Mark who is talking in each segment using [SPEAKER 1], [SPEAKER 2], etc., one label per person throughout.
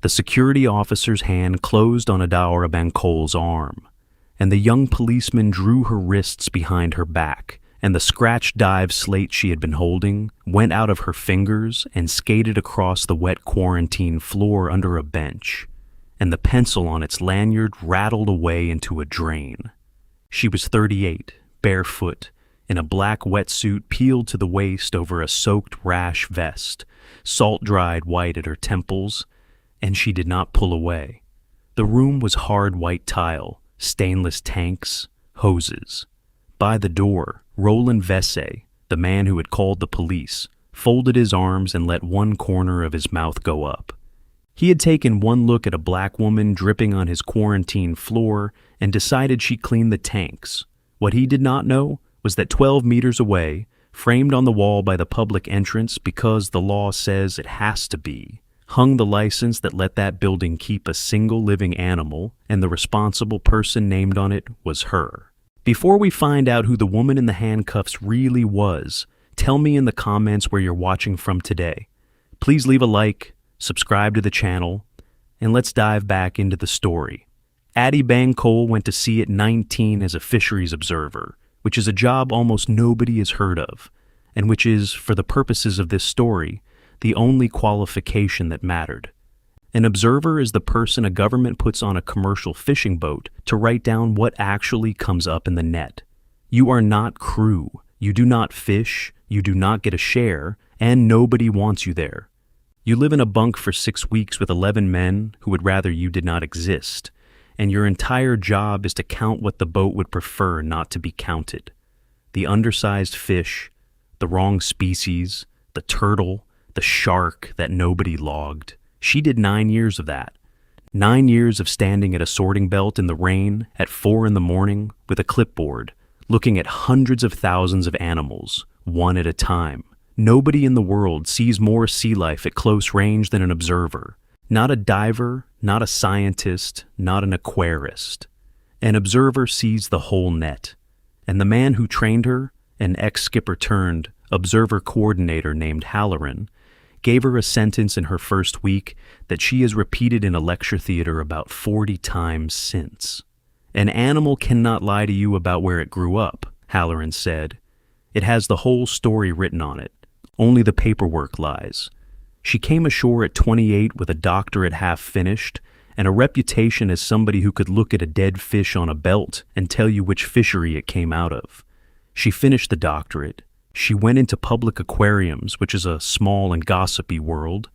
[SPEAKER 1] The security officer's hand closed on Addy Bankole's arm, and the young policeman drew her wrists behind her back, and the scratched dive slate she had been holding went out of her fingers and skated across the wet quarantine floor under a bench, and the pencil on its lanyard rattled away into a drain. She was 38, barefoot, in a black wetsuit peeled to the waist over a soaked rash vest, salt-dried white at her temples, and she did not pull away. The room was hard white tile, stainless tanks, hoses. By the door, Roland Vesse, the man who had called the police, folded his arms and let one corner of his mouth go up. He had taken one look at a black woman dripping on his quarantine floor and decided she cleaned the tanks. What he did not know was that 12 meters away, framed on the wall by the public entrance because the law says it has to be, hung the license that let that building keep a single living animal, and the responsible person named on it was her. Before we find out who the woman in the handcuffs really was, tell me in the comments where you're watching from today. Please leave a like, subscribe to the channel, and let's dive back into the story. Addy Bankole went to sea at 19 as a fisheries observer, which is a job almost nobody has heard of, and which is, for the purposes of this story, the only qualification that mattered. An observer is the person a government puts on a commercial fishing boat to write down what actually comes up in the net. You are not crew, you do not fish, you do not get a share, and nobody wants you there. You live in a bunk for 6 weeks with 11 men who would rather you did not exist, and your entire job is to count what the boat would prefer not to be counted. The undersized fish, the wrong species, the turtle, the shark that nobody logged. She did 9 years of that. 9 years of standing at a sorting belt in the rain at 4 in the morning with a clipboard, looking at hundreds of thousands of animals, one at a time. Nobody in the world sees more sea life at close range than an observer. Not a diver, not a scientist, not an aquarist. An observer sees the whole net. And the man who trained her, an ex-skipper turned observer coordinator named Halloran, gave her a sentence in her first week that she has repeated in a lecture theater about 40 times since. An animal cannot lie to you about where it grew up, Halloran said. It has the whole story written on it. Only the paperwork lies. She came ashore at 28 with a doctorate half finished and a reputation as somebody who could look at a dead fish on a belt and tell you which fishery it came out of. She finished the doctorate. She went into public aquariums, which is a small and gossipy world,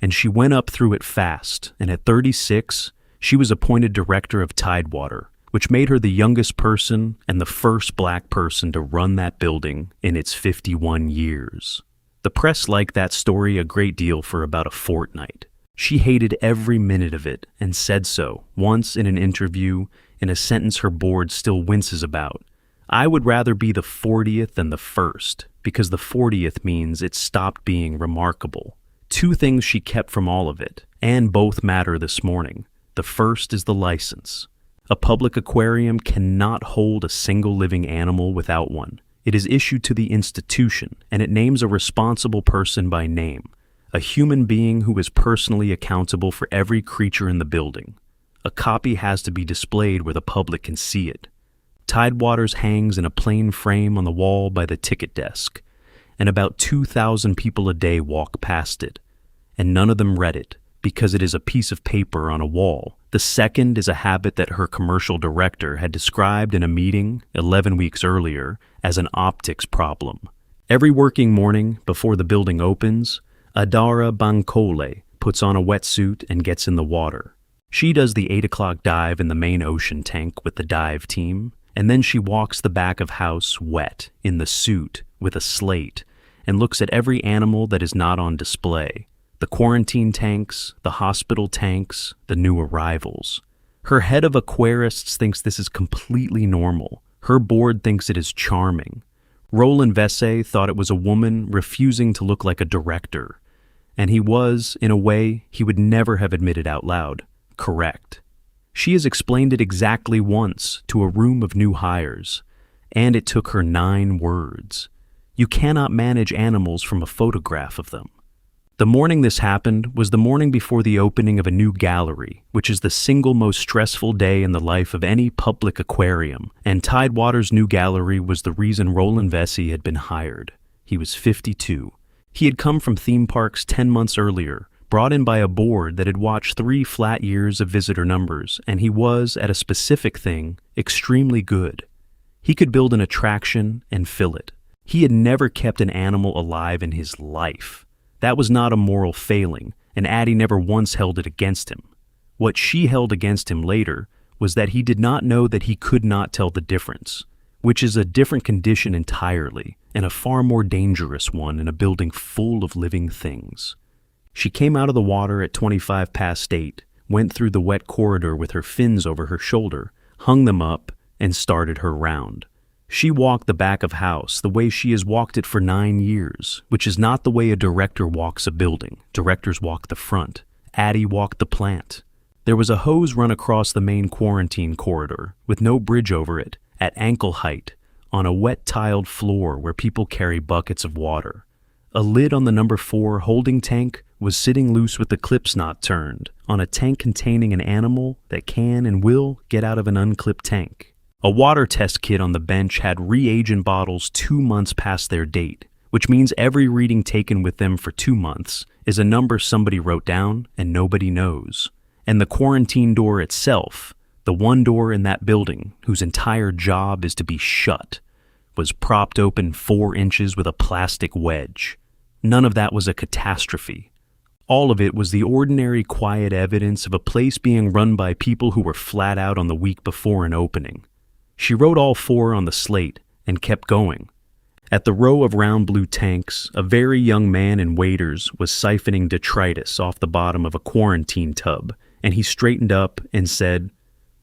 [SPEAKER 1] and she went up through it fast, and at 36, she was appointed director of Tidewater, which made her the youngest person and the first black person to run that building in its 51 years. The press liked that story a great deal for about a fortnight. She hated every minute of it and said so, once in an interview, in a sentence her board still winces about. I would rather be the 40th than the first, because the 40th means it stopped being remarkable. 2 things she kept from all of it, and both matter this morning. The first is the license. A public aquarium cannot hold a single living animal without one. It is issued to the institution, and it names a responsible person by name, a human being who is personally accountable for every creature in the building. A copy has to be displayed where the public can see it. Tidewater's hangs in a plain frame on the wall by the ticket desk, and about 2,000 people a day walk past it, and none of them read it, because it is a piece of paper on a wall. The second is a habit that her commercial director had described in a meeting 11 weeks earlier as an optics problem. Every working morning before the building opens, Addy Bankole puts on a wetsuit and gets in the water. She does the 8 o'clock dive in the main ocean tank with the dive team, and then she walks the back of house wet, in the suit, with a slate, and looks at every animal that is not on display. The quarantine tanks, the hospital tanks, the new arrivals. Her head of aquarists thinks this is completely normal. Her board thinks it is charming. Roland Vesse thought it was a woman refusing to look like a director. And he was, in a way, he would never have admitted out loud, correct. She has explained it exactly once to a room of new hires, and it took her 9 words. You cannot manage animals from a photograph of them. The morning this happened was the morning before the opening of a new gallery, which is the single most stressful day in the life of any public aquarium, and Tidewater's new gallery was the reason Roland Vesey had been hired. He was 52. He had come from theme parks 10 months earlier, brought in by a board that had watched 3 flat years of visitor numbers, and he was, at a specific thing, extremely good. He could build an attraction and fill it. He had never kept an animal alive in his life. That was not a moral failing, and Addy never once held it against him. What she held against him later was that he did not know that he could not tell the difference, which is a different condition entirely, and a far more dangerous one in a building full of living things. She came out of the water at 25 past 8, went through the wet corridor with her fins over her shoulder, hung them up, and started her round. She walked the back of house the way she has walked it for 9 years, which is not the way a director walks a building. Directors walk the front. Addy walked the plant. There was a hose run across the main quarantine corridor, with no bridge over it, at ankle height, on a wet tiled floor where people carry buckets of water. A lid on the number 4 holding tank was sitting loose with the clips not turned, on a tank containing an animal that can and will get out of an unclipped tank. A water test kit on the bench had reagent bottles 2 months past their date, which means every reading taken with them for 2 months is a number somebody wrote down and nobody knows. And the quarantine door itself, the one door in that building whose entire job is to be shut, was propped open 4 inches with a plastic wedge. None of that was a catastrophe. All of it was the ordinary quiet evidence of a place being run by people who were flat out on the week before an opening. She wrote all 4 on the slate and kept going. At the row of round blue tanks, a very young man in waders was siphoning detritus off the bottom of a quarantine tub, and he straightened up and said,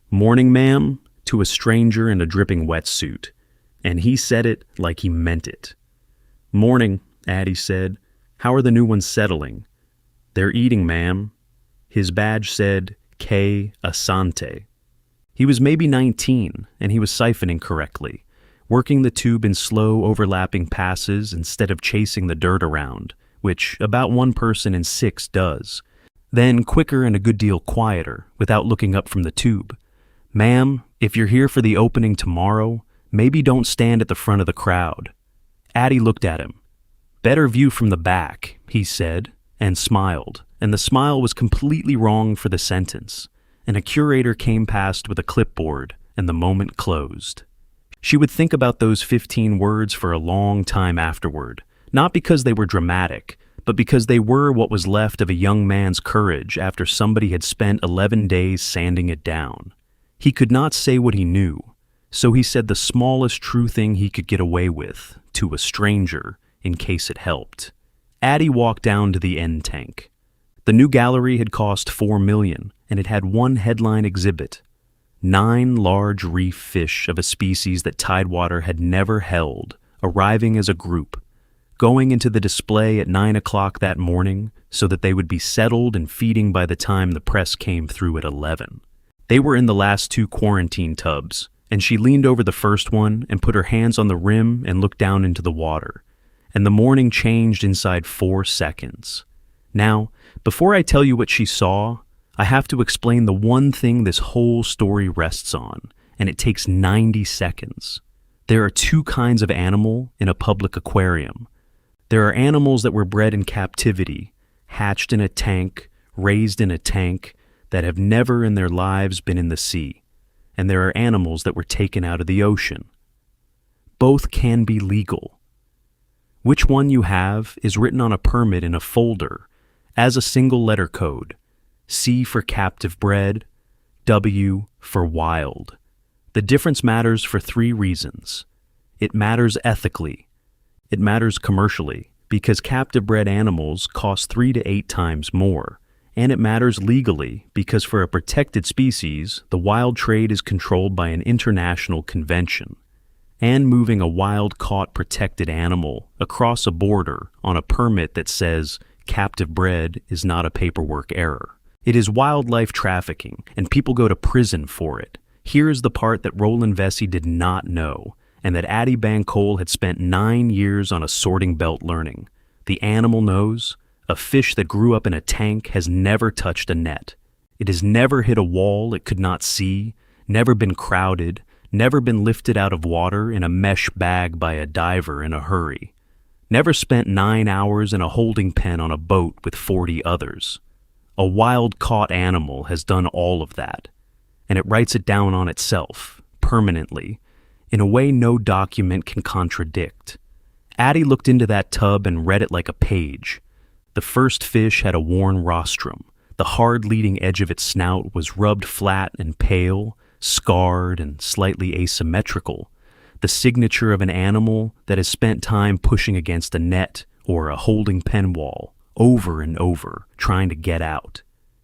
[SPEAKER 1] "Morning, ma'am," to a stranger in a dripping wetsuit, and he said it like he meant it. "Morning," Addy said. "How are the new ones settling?" "They're eating, ma'am." His badge said, K. Asante. He was maybe 19, and he was siphoning correctly, working the tube in slow, overlapping passes instead of chasing the dirt around, which about 1 person in 6 does. Then quicker and a good deal quieter, without looking up from the tube. "Ma'am, if you're here for the opening tomorrow, maybe don't stand at the front of the crowd." Addy looked at him. "Better view from the back," he said, and smiled, and the smile was completely wrong for the sentence. And a curator came past with a clipboard, and the moment closed. She would think about those 15 words for a long time afterward, not because they were dramatic, but because they were what was left of a young man's courage after somebody had spent 11 days sanding it down. He could not say what he knew, so he said the smallest true thing he could get away with, to a stranger, in case it helped. Addy walked down to the end tank. The new gallery had cost $4 million, and it had one headline exhibit: 9 large reef fish of a species that Tidewater had never held, arriving as a group, going into the display at 9 o'clock that morning so that they would be settled and feeding by the time the press came through at 11. They were in the last 2 quarantine tubs, and she leaned over the first one and put her hands on the rim and looked down into the water. And the morning changed inside 4 seconds. Now, before I tell you what she saw, I have to explain the one thing this whole story rests on, and it takes 90 seconds. There are 2 kinds of animal in a public aquarium. There are animals that were bred in captivity, hatched in a tank, raised in a tank, that have never in their lives been in the sea. And there are animals that were taken out of the ocean. Both can be legal. Which one you have is written on a permit in a folder as a single letter code: C for captive bred, W for wild. The difference matters for 3 reasons. It matters ethically. It matters commercially, because captive bred animals cost 3 to 8 times more. And it matters legally, because for a protected species, the wild trade is controlled by an international convention. And moving a wild-caught protected animal across a border on a permit that says captive bred is not a paperwork error. It is wildlife trafficking, and people go to prison for it. Here is the part that Roland Vesey did not know, and that Addy Bankole had spent 9 years on a sorting belt learning. The animal knows, A fish that grew up in a tank has never touched a net. It has never hit a wall it could not see, never been crowded, never been lifted out of water in a mesh bag by a diver in a hurry. Never spent 9 hours in a holding pen on a boat with 40 others. A wild-caught animal has done all of that, and it writes it down on itself, permanently, in a way no document can contradict. Addy looked into that tub and read it like a page. The first fish had a worn rostrum. The hard leading edge of its snout was rubbed flat and pale, scarred and slightly asymmetrical, the signature of an animal that has spent time pushing against a net or a holding pen wall, over and over, trying to get out.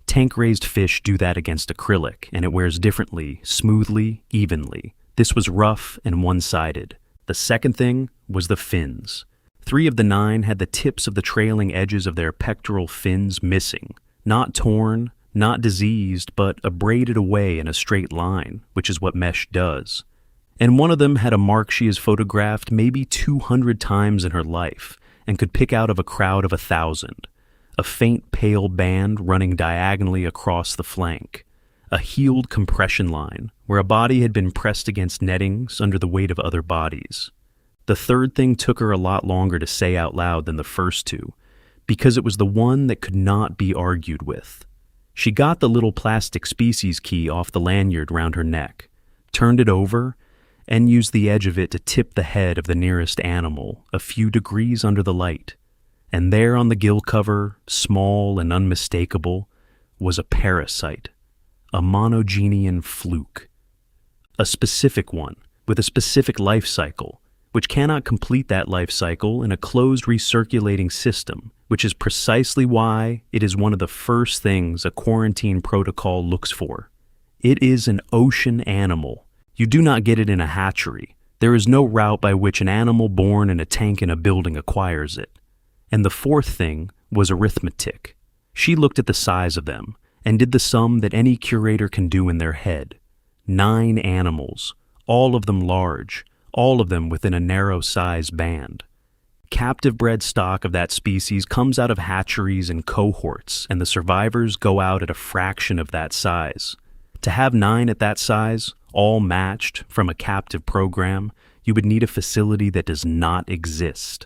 [SPEAKER 1] Tank-raised fish do that against acrylic, and it wears differently, smoothly, evenly. This was rough and one-sided. The second thing was the fins. 3 of the 9 had the tips of the trailing edges of their pectoral fins missing, not torn, not diseased, but abraded away in a straight line, which is what mesh does. And one of them had a mark she has photographed maybe 200 times in her life and could pick out of a crowd of 1,000. A faint pale band running diagonally across the flank. A healed compression line where a body had been pressed against nettings under the weight of other bodies. The third thing took her a lot longer to say out loud than the first 2, because it was the one that could not be argued with. She got the little plastic species key off the lanyard round her neck, turned it over, and used the edge of it to tip the head of the nearest animal a few degrees under the light. And there on the gill cover, small and unmistakable, was a parasite, a monogenian fluke. A specific one, with a specific life cycle, which cannot complete that life cycle in a closed recirculating system, which is precisely why it is one of the first things a quarantine protocol looks for. It is an ocean animal. You do not get it in a hatchery. There is no route by which an animal born in a tank in a building acquires it. And the fourth thing was arithmetic. She looked at the size of them and did the sum that any curator can do in their head. 9 animals, all of them large, all of them within a narrow size band. Captive-bred stock of that species comes out of hatcheries and cohorts, and the survivors go out at a fraction of that size. To have 9 at that size, all matched from a captive program, you would need a facility that does not exist.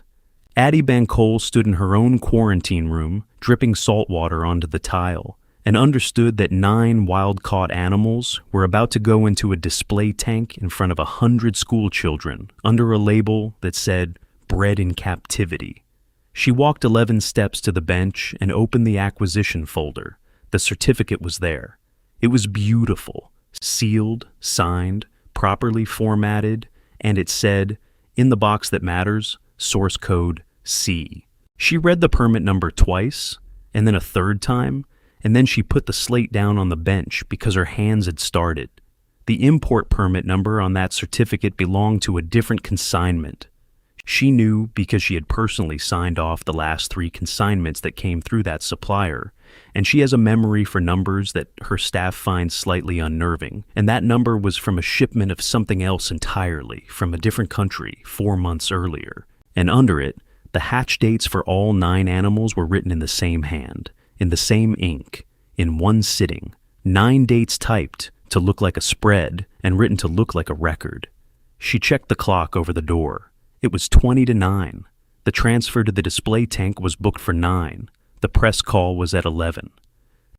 [SPEAKER 1] Addy Bankole stood in her own quarantine room, dripping salt water onto the tile, and understood that 9 wild-caught animals were about to go into a display tank in front of 100 school children under a label that said, "Bred in captivity." She walked 11 steps to the bench and opened the acquisition folder. The certificate was there. It was beautiful, sealed, signed, properly formatted, and it said, in the box that matters, source code C. She read the permit number twice, and then a third time, and then she put the slate down on the bench because her hands had started. The import permit number on that certificate belonged to a different consignment. She knew because she had personally signed off the last 3 consignments that came through that supplier, and she has a memory for numbers that her staff finds slightly unnerving, and that number was from a shipment of something else entirely, from a different country, 4 months earlier. And under it, the hatch dates for all 9 animals were written in the same hand, in the same ink, in one sitting, 9 dates typed to look like a spread and written to look like a record. She checked the clock over the door. It was 20 to 9. The transfer to the display tank was booked for 9. The press call was at 11.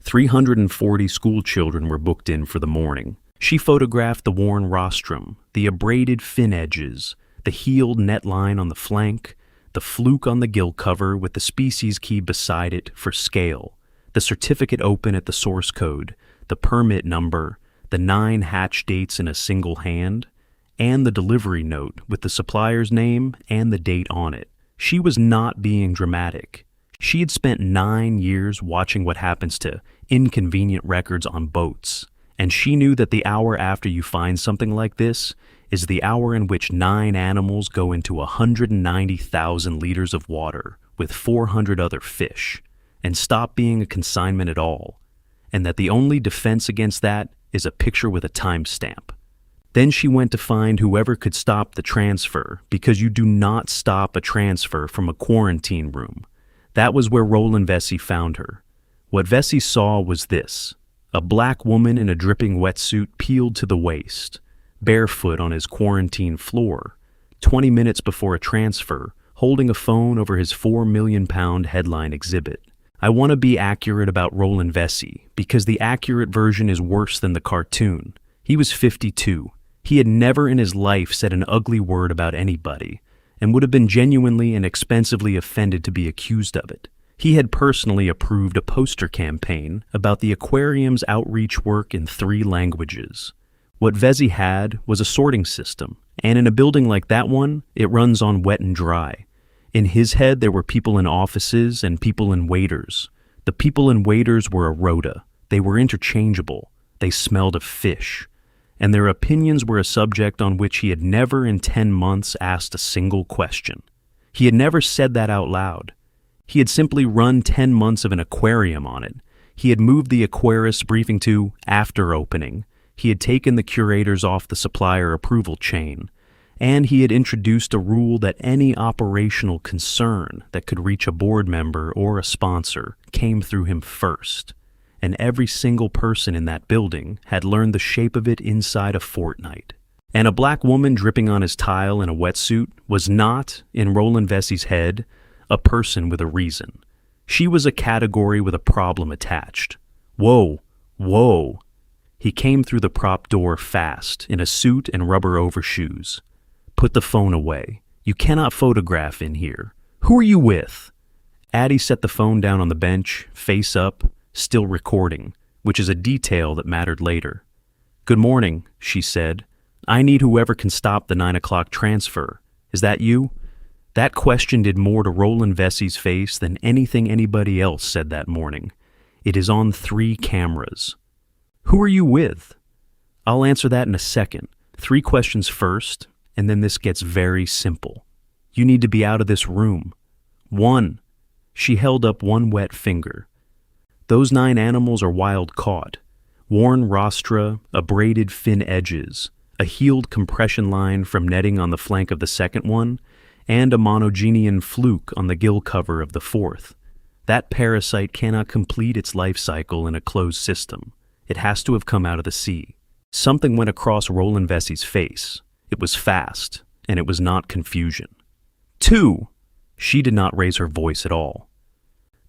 [SPEAKER 1] 340 school children were booked in for the morning. She photographed the worn rostrum, the abraded fin edges, the healed net line on the flank, the fluke on the gill cover with the species key beside it for scale, the certificate open at the source code, the permit number, the 9 hatch dates in a single hand, and the delivery note with the supplier's name and the date on it. She was not being dramatic. She had spent 9 years watching what happens to inconvenient records on boats, and she knew that the hour after you find something like this is the hour in which 9 animals go into 190,000 liters of water with 400 other fish and stop being a consignment at all, and that the only defense against that is a picture with a timestamp. Then she went to find whoever could stop the transfer, because you do not stop a transfer from a quarantine room. That was where Roland Vesey found her. What Vesey saw was this: a black woman in a dripping wetsuit peeled to the waist, barefoot on his quarantine floor, 20 minutes before a transfer, holding a phone over his £4 million headline exhibit. I want to be accurate about Roland Vesey, because the accurate version is worse than the cartoon. He was 52. He had never in his life said an ugly word about anybody, and would have been genuinely and expensively offended to be accused of it. He had personally approved a poster campaign about the aquarium's outreach work in 3 languages. What Vesey had was a sorting system, and in a building like that one, it runs on wet and dry. In his head, there were people in offices and people in waiters. The people in waiters were a rota. They were interchangeable. They smelled of fish. And their opinions were a subject on which he had never in 10 months asked a single question. He had never said that out loud. He had simply run 10 months of an aquarium on it. He had moved the aquarist briefing to after opening. He had taken the curators off the supplier approval chain. And he had introduced a rule that any operational concern that could reach a board member or a sponsor came through him first. And every single person in that building had learned the shape of it inside a fortnight. And a black woman dripping on his tile in a wetsuit was not, in Roland Vesey's head, a person with a reason. She was a category with a problem attached. Whoa, whoa. He came through the prop door fast, in a suit and rubber overshoes. Put the phone away. You cannot photograph in here. Who are you with? Addy set the phone down on the bench, face up, still recording, which is a detail that mattered later. Good morning, she said. I need whoever can stop the 9 o'clock transfer. Is that you? That question did more to Roland Vesey's face than anything anybody else said that morning. It is on 3 cameras. Who are you with? I'll answer that in a second. 3 questions first, and then this gets very simple. You need to be out of this room. 1. She held up one wet finger. Those 9 animals are wild caught. Worn rostra, abraded fin edges, a healed compression line from netting on the flank of the second one, and a monogenian fluke on the gill cover of the 4th. That parasite cannot complete its life cycle in a closed system. It has to have come out of the sea. Something went across Roland Vesey's face. It was fast, and it was not confusion. 2. She did not raise her voice at all.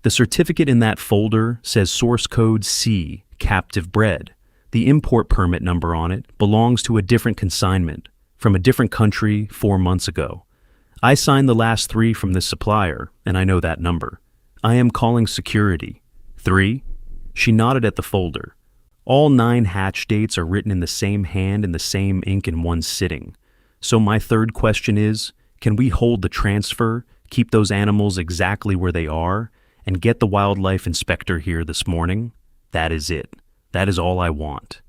[SPEAKER 1] The certificate in that folder says source code C, captive bred. The import permit number on it belongs to a different consignment, from a different country 4 months ago. I signed the last 3 from this supplier, and I know that number. I am calling security. 3. She nodded at the folder. All 9 hatch dates are written in the same hand in the same ink in one sitting. So my 3rd question is, can we hold the transfer, keep those animals exactly where they are, and get the wildlife inspector here this morning? That is it. That is all I want.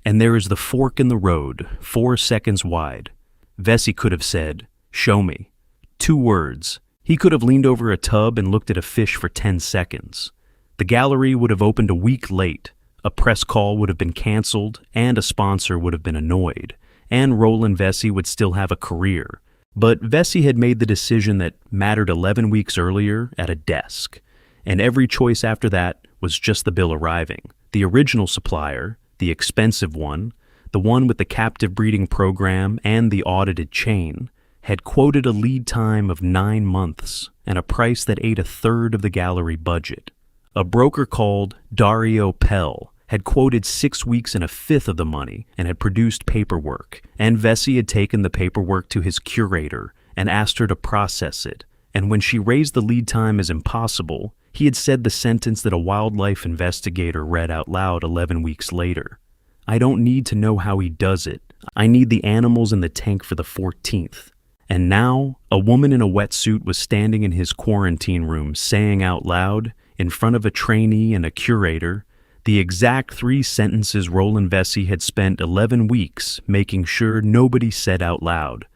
[SPEAKER 1] And there is the fork in the road, 4 seconds wide. Vesey could have said, show me. 2 words. He could have leaned over a tub and looked at a fish for 10 seconds. The gallery would have opened a week late. A press call would have been canceled, and a sponsor would have been annoyed, and Roland Vesey would still have a career. But Vesey had made the decision that mattered 11 weeks earlier at a desk, and every choice after that was just the bill arriving. The original supplier, the expensive one, the one with the captive breeding program and the audited chain, had quoted a lead time of 9 months and a price that ate 1/3 of the gallery budget. A broker called Dario Pell had quoted 6 weeks and 1/5 of the money and had produced paperwork, and Vesey had taken the paperwork to his curator and asked her to process it, and when she raised the lead time as impossible, he had said the sentence that a wildlife investigator read out loud 11 weeks later. I don't need to know how he does it. I need the animals in the tank for the 14th. And now, a woman in a wetsuit was standing in his quarantine room saying out loud, in front of a trainee and a curator, the exact 3 sentences Roland Vesey had spent 11 weeks making sure nobody said out loud.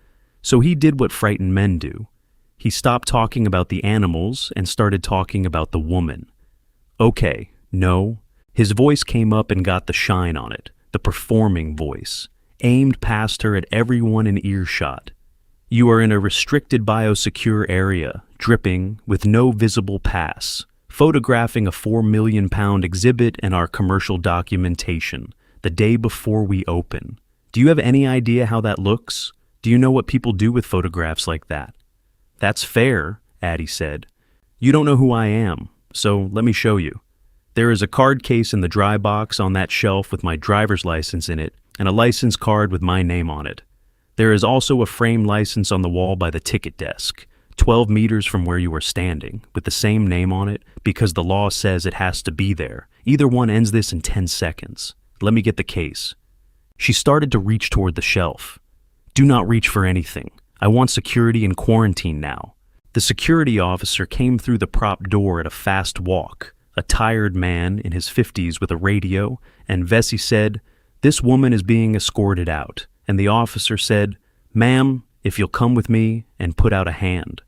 [SPEAKER 1] So he did what frightened men do. He stopped talking about the animals and started talking about the woman. Okay, no. His voice came up and got the shine on it, the performing voice, aimed past her at everyone in earshot. You are in a restricted biosecure area, dripping, with no visible pass, photographing a £4 million exhibit and our commercial documentation, the day before we open. Do you have any idea how that looks? Do you know what people do with photographs like that? That's fair, Addy said. You don't know who I am, so let me show you. There is a card case in the dry box on that shelf with my driver's license in it and a license card with my name on it. There is also a framed license on the wall by the ticket desk, 12 meters from where you are standing, with the same name on it because the law says it has to be there. Either one ends this in 10 seconds. Let me get the case. She started to reach toward the shelf. Do not reach for anything. I want security in quarantine now. The security officer came through the prop door at a fast walk, a tired man in his 50s with a radio, and Vesey said, "This woman is being escorted out." And the officer said, "Ma'am, if you'll come with me," and put out a hand.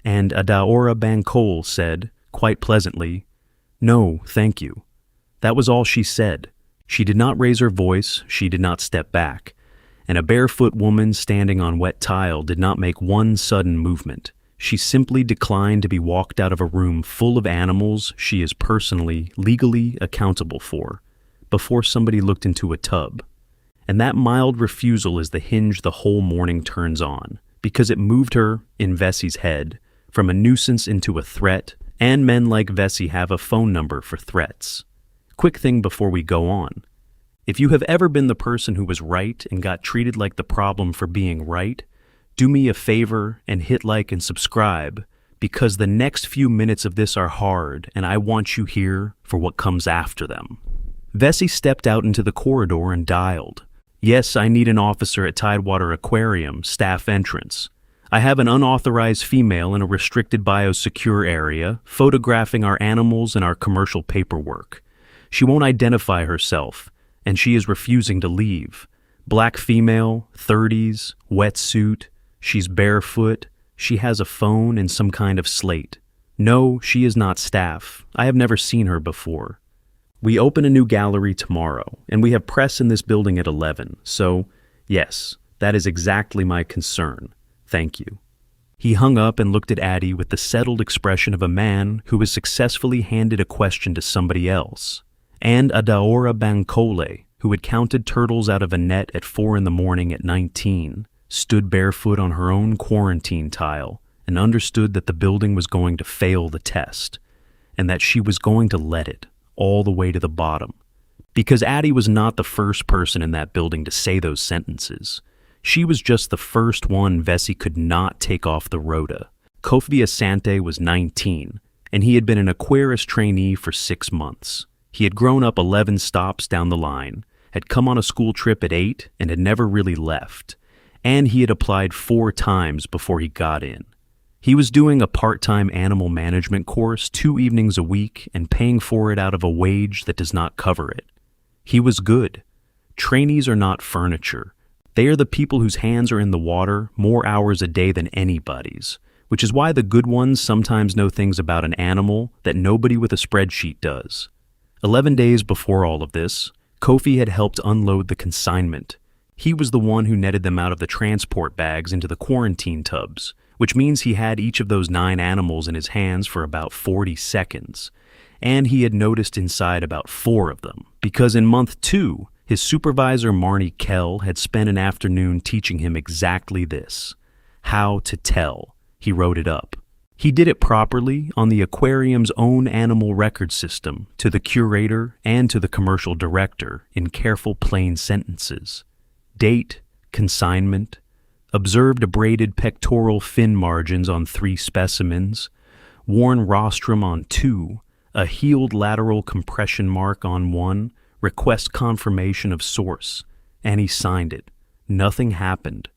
[SPEAKER 1] And Addy Bankole said, quite pleasantly, "No, thank you." That was all she said. She did not raise her voice, she did not step back, and a barefoot woman standing on wet tile did not make one sudden movement. She simply declined to be walked out of a room full of animals she is personally, legally accountable for, before somebody looked into a tub. And that mild refusal is the hinge the whole morning turns on, because it moved her, in Vesey's head, from a nuisance into a threat, and men like Vesey have a phone number for threats. Quick thing before we go on. If you have ever been the person who was right and got treated like the problem for being right, do me a favor and hit like and subscribe, because the next few minutes of this are hard and I want you here for what comes after them. Vesey stepped out into the corridor and dialed. "Yes, I need an officer at Tidewater Aquarium, staff entrance. I have an unauthorized female in a restricted biosecure area, photographing our animals and our commercial paperwork. She won't identify herself, and she is refusing to leave. Black female, 30s, wetsuit, she's barefoot, she has a phone and some kind of slate. No, she is not staff. I have never seen her before. We open a new gallery tomorrow, and we have press in this building at 11, so, yes, that is exactly my concern. Thank you." He hung up and looked at Addy with the settled expression of a man who has successfully handed a question to somebody else. And Addy Bankole, who had counted turtles out of a net at 4 a.m. at 19, stood barefoot on her own quarantine tile and understood that the building was going to fail the test, and that she was going to let it all the way to the bottom. Because Addy was not the first person in that building to say those sentences. She was just the first one Vesey could not take off the rota. Kofi Asante was 19, and he had been an aquarist trainee for 6 months. He had grown up 11 stops down the line, had come on a school trip at 8, and had never really left. And he had applied 4 times before he got in. He was doing a part-time animal management course 2 evenings a week and paying for it out of a wage that does not cover it. He was good. Trainees are not furniture. They are the people whose hands are in the water more hours a day than anybody's, which is why the good ones sometimes know things about an animal that nobody with a spreadsheet does. 11 days before all of this, Kofi had helped unload the consignment. He was the one who netted them out of the transport bags into the quarantine tubs, which means he had each of those 9 animals in his hands for about 40 seconds. And he had noticed inside about 4 of them, because in month 2, his supervisor Marnie Kell had spent an afternoon teaching him exactly this: how to tell. He wrote it up. He did it properly on the aquarium's own animal record system, to the curator and to the commercial director, in careful plain sentences. Date, consignment, observed abraded pectoral fin margins on 3 specimens, worn rostrum on 2, a healed lateral compression mark on 1, request confirmation of source, and he signed it. Nothing happened.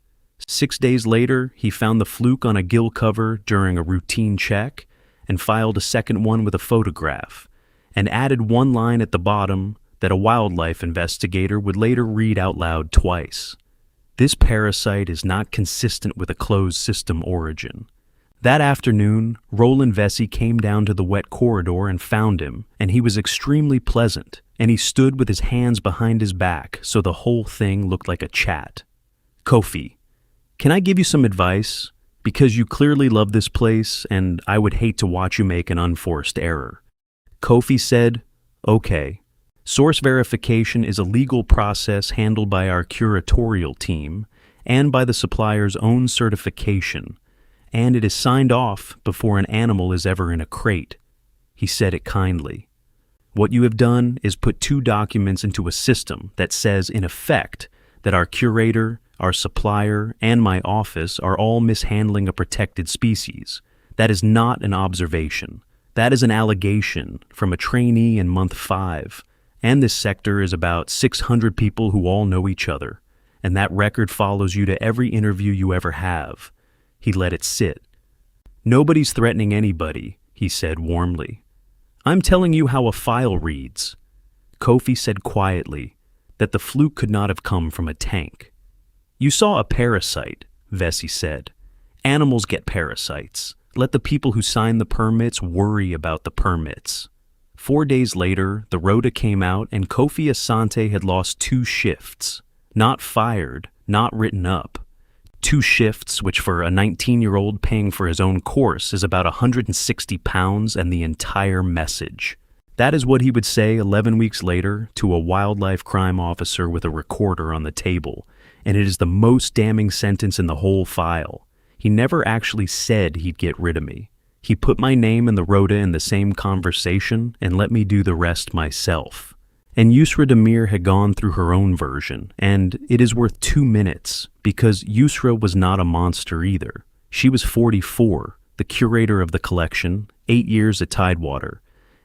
[SPEAKER 1] 6 days later, he found the fluke on a gill cover during a routine check and filed a second one with a photograph, and added 1 line at the bottom that a wildlife investigator would later read out loud twice. This parasite is not consistent with a closed system origin. That afternoon, Roland Vesey came down to the wet corridor and found him, and he was extremely pleasant, and he stood with his hands behind his back so the whole thing looked like a chat. "Kofi, can I give you some advice? Because you clearly love this place, and I would hate to watch you make an unforced error. Kofi said, "Okay. Source verification is a legal process handled by our curatorial team and by the supplier's own certification, and it is signed off before an animal is ever in a crate." He said it kindly. "What you have done is put two documents into a system that says, in effect, that our curator, our supplier, and my office are all mishandling a protected species. That is not an observation. That is an allegation from a trainee in month 5. And this sector is about 600 people who all know each other. And that record follows you to every interview you ever have." He let it sit. "Nobody's threatening anybody," he said warmly. "I'm telling you how a file reads." Kofi said quietly that the fluke could not have come from a tank. "You saw a parasite," Vesey said. "Animals get parasites. Let the people who sign the permits worry about the permits." 4 days later, the rota came out and Kofi Asante had lost 2 shifts. Not fired, not written up. 2 shifts, which for a 19-year-old paying for his own course is about 160 pounds and the entire message. That is what he would say 11 weeks later to a wildlife crime officer with a recorder on the table, and it is the most damning sentence in the whole file. He never actually said he'd get rid of me. He put my name and the rota in the same conversation and let me do the rest myself. And Yusra Demir had gone through her own version, and it is worth 2 minutes, because Yusra was not a monster either. She was 44, the curator of the collection, 8 years at Tidewater,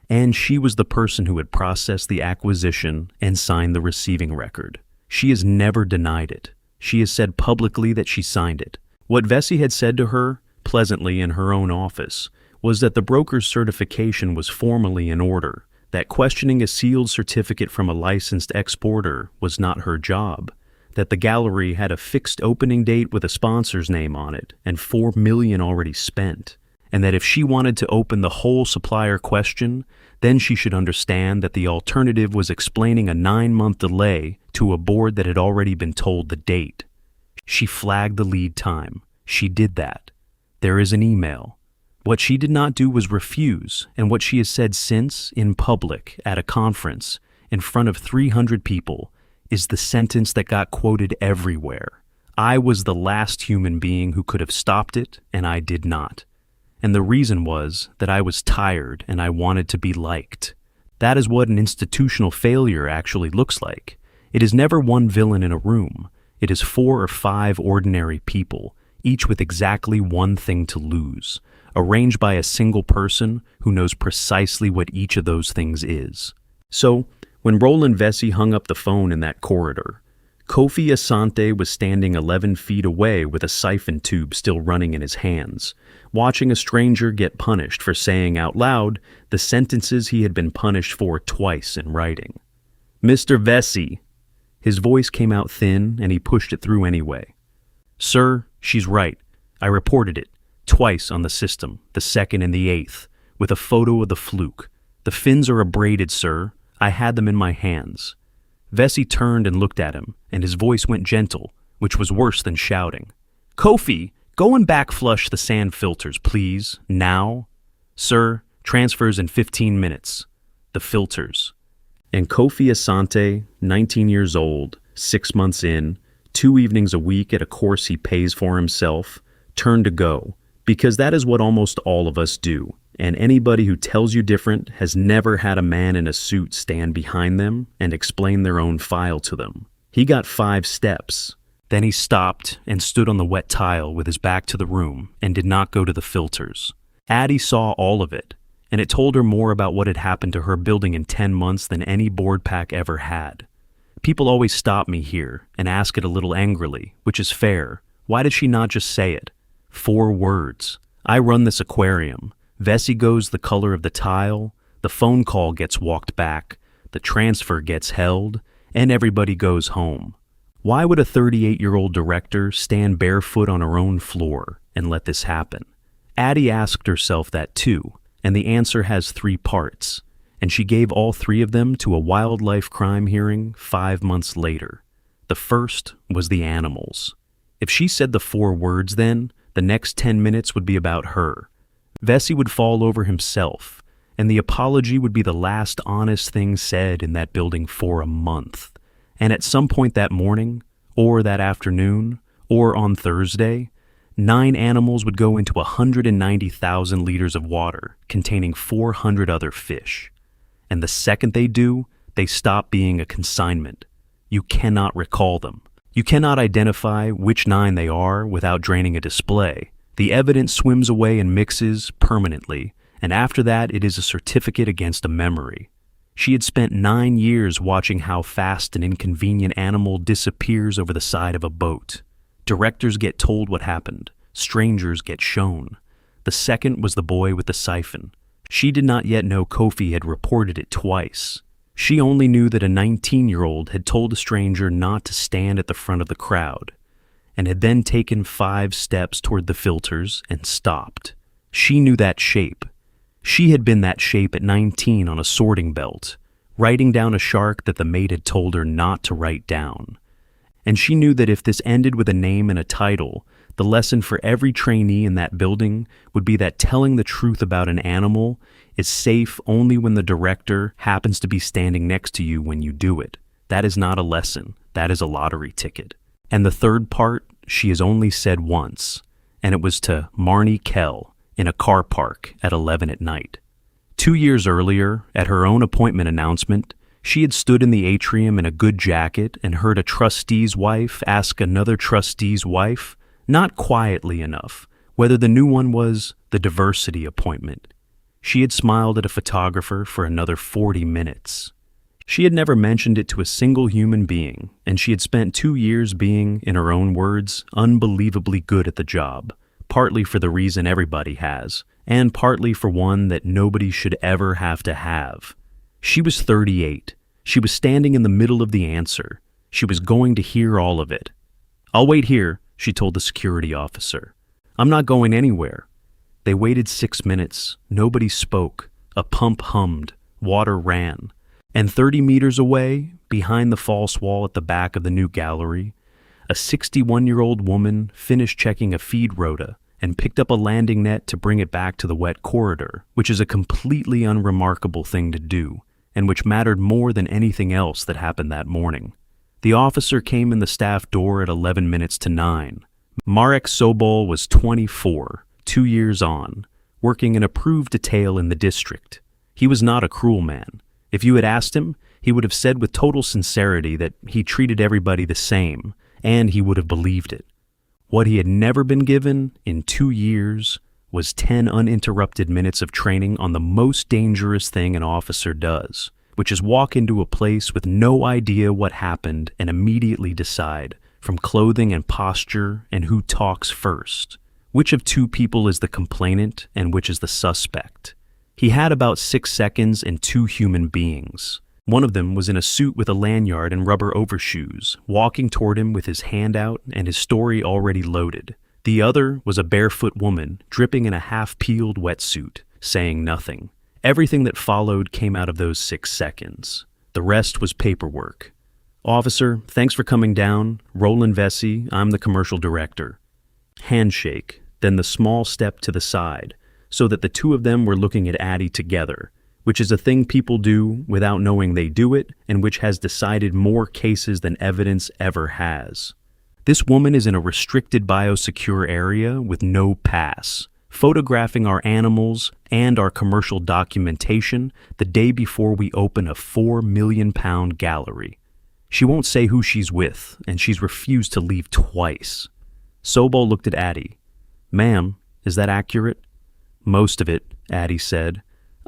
[SPEAKER 1] and she was the person who had processed the acquisition and signed the receiving record. She has never denied it. She has said publicly that she signed it. What Vesey had said to her, pleasantly in her own office, was that the broker's certification was formally in order, that questioning a sealed certificate from a licensed exporter was not her job, that the gallery had a fixed opening date with a sponsor's name on it and $4 million already spent, and that if she wanted to open the whole supplier question, then she should understand that the alternative was explaining a 9-month delay to a board that had already been told the date. She flagged the lead time. She did that. There is an email. What she did not do was refuse, and what she has said since, in public, at a conference, in front of 300 people, is the sentence that got quoted everywhere. I was the last human being who could have stopped it, and I did not. And the reason was that I was tired and I wanted to be liked. That is what an institutional failure actually looks like. It is never one villain in a room. It is 4 or 5 ordinary people, each with exactly one thing to lose, arranged by a single person who knows precisely what each of those things is. So, when Roland Vesey hung up the phone in that corridor, Kofi Asante was standing 11 feet away with a siphon tube still running in his hands, watching a stranger get punished for saying out loud the sentences he had been punished for twice in writing. "Mr. Vesey." His voice came out thin, and he pushed it through anyway. "Sir, she's right. I reported it. Twice on the system, the 2nd and the 8th, with a photo of the fluke. The fins are abraded, sir. I had them in my hands." Vesey turned and looked at him, and his voice went gentle, which was worse than shouting. "Kofi, go and backflush the sand filters, please, now." "Sir, transfers in 15 minutes. The filters." And Kofi Asante, 19 years old, 6 months in, 2 evenings a week at a course he pays for himself, turned to go, because that is what almost all of us do, and anybody who tells you different has never had a man in a suit stand behind them and explain their own file to them. He got 5 steps. Then he stopped and stood on the wet tile with his back to the room and did not go to the filters. Addy saw all of it, and it told her more about what had happened to her building in 10 months than any board pack ever had. People always stop me here and ask it a little angrily, which is fair. Why did she not just say it? 4 words. I run this aquarium. Vesey goes the color of the tile, the phone call gets walked back, the transfer gets held, and everybody goes home. Why would a 38-year-old director stand barefoot on her own floor and let this happen? Addy asked herself that too, and the answer has 3 parts, and she gave all 3 of them to a wildlife crime hearing 5 months later. The first was the animals. If she said the 4 words then The next 10 minutes would be about her. Vesey would fall over himself, and the apology would be the last honest thing said in that building for a month. And at some point that morning, or that afternoon, or on Thursday, 9 animals would go into 190,000 liters of water containing 400 other fish. And the second they do, they stop being a consignment. You cannot recall them. You cannot identify which 9 they are without draining a display. The evidence swims away and mixes permanently, and after that it is a certificate against a memory. She had spent 9 years watching how fast an inconvenient animal disappears over the side of a boat. Directors get told what happened. Strangers get shown. The second was the boy with the siphon. She did not yet know Kofi had reported it twice. She only knew that a 19-year-old had told a stranger not to stand at the front of the crowd, and had then taken 5 steps toward the filters and stopped. She knew that shape. She had been that shape at 19 on a sorting belt, writing down a shark that the mate had told her not to write down. And she knew that if this ended with a name and a title, the lesson for every trainee in that building would be that telling the truth about an animal is safe only when the director happens to be standing next to you when you do it. That is not a lesson. That is a lottery ticket. And the third part, she has only said once, and it was to Marnie Kell in a car park at 11 at night. 2 years earlier, at her own appointment announcement, she had stood in the atrium in a good jacket and heard a trustee's wife ask another trustee's wife, not quietly enough, whether the new one was the diversity appointment. She had smiled at a photographer for another 40 minutes. She had never mentioned it to a single human being, and she had spent 2 years being, in her own words, unbelievably good at the job, partly for the reason everybody has, and partly for one that nobody should ever have to have. She was 38. She was standing in the middle of the answer. She was going to hear all of it. "I'll wait here," she told the security officer. "I'm not going anywhere." They waited 6 minutes. Nobody spoke. A pump hummed. Water ran. And 30 meters away, behind the false wall at the back of the new gallery, a 61-year-old woman finished checking a feed rota and picked up a landing net to bring it back to the wet corridor, which is a completely unremarkable thing to do, and which mattered more than anything else that happened that morning. The officer came in the staff door at 11 minutes to 9. Marek Sobol was 24, 2 years on, working an approved detail in the district. He was not a cruel man. If you had asked him, he would have said with total sincerity that he treated everybody the same, and he would have believed it. What he had never been given in 2 years was 10 uninterrupted minutes of training on the most dangerous thing an officer does, which is walk into a place with no idea what happened and immediately decide, from clothing and posture and who talks first, which of 2 people is the complainant and which is the suspect. He had about 6 seconds and 2 human beings. One of them was in a suit with a lanyard and rubber overshoes, walking toward him with his hand out and his story already loaded. The other was a barefoot woman, dripping in a half-peeled wetsuit, saying nothing. Everything that followed came out of those 6 seconds. The rest was paperwork. "Officer, thanks for coming down. Roland Vesey, I'm the commercial director." Handshake, then the small step to the side, so that the 2 of them were looking at Addy together, which is a thing people do without knowing they do it, and which has decided more cases than evidence ever has. This woman is in a restricted biosecure area with no pass, photographing our animals and our commercial documentation the day before we open a £4 million gallery. She won't say who she's with, and she's refused to leave twice. Sobol looked at Addy. "Ma'am, is that accurate?" "Most of it," Addy said.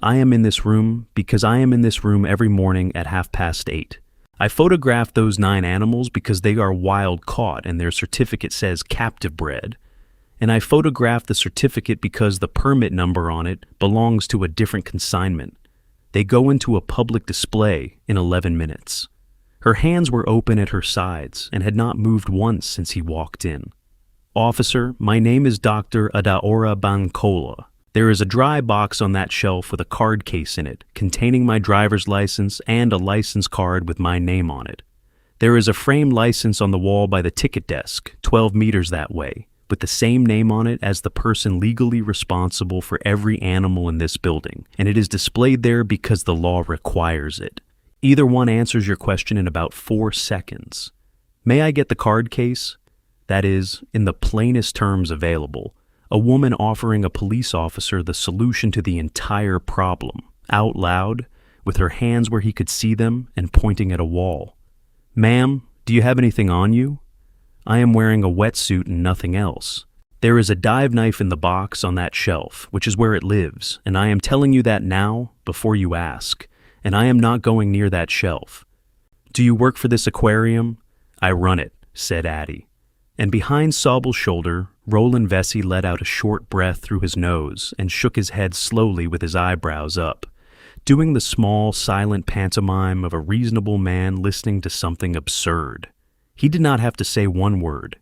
[SPEAKER 1] "I am in this room because I am in this room every morning at 8:30. I photographed those 9 animals because they are wild caught and their certificate says captive bred. And I photographed the certificate because the permit number on it belongs to a different consignment. They go into a public display in 11 minutes. Her hands were open at her sides and had not moved once since he walked in. "Officer, my name is Dr. Addy Bankole. There is a dry box on that shelf with a card case in it, containing my driver's license and a license card with my name on it. There is a frame license on the wall by the ticket desk, 12 meters that way, with the same name on it as the person legally responsible for every animal in this building, and it is displayed there because the law requires it. Either one answers your question in about 4 seconds. May I get the card case? That is, in the plainest terms available, a woman offering a police officer the solution to the entire problem, out loud, with her hands where he could see them and pointing at a wall. Ma'am, do you have anything on you? I am wearing a wetsuit and nothing else. There is a dive knife in the box on that shelf, which is where it lives, and I am telling you that now before you ask, and I am not going near that shelf. Do you work for this aquarium? I run it, said Addy. And behind Sauble's shoulder, Roland Vesey let out a short breath through his nose and shook his head slowly with his eyebrows up, doing the small, silent pantomime of a reasonable man listening to something absurd. He did not have to say one word.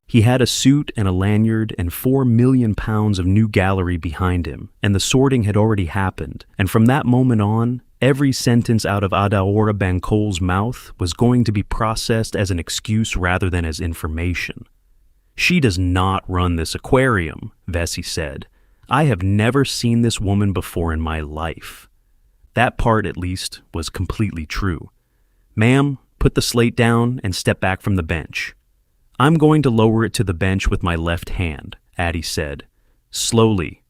[SPEAKER 1] He had a suit and a lanyard and 4 million pounds of new gallery behind him, and the sorting had already happened, and from that moment on, every sentence out of Addy Bankole's mouth was going to be processed as an excuse rather than as information. She does not run this aquarium, Vesey said. I have never seen this woman before in my life. That part, at least, was completely true. Ma'am, put the slate down and step back from the bench. I'm going to lower it to the bench with my left hand, Addy said. Slowly.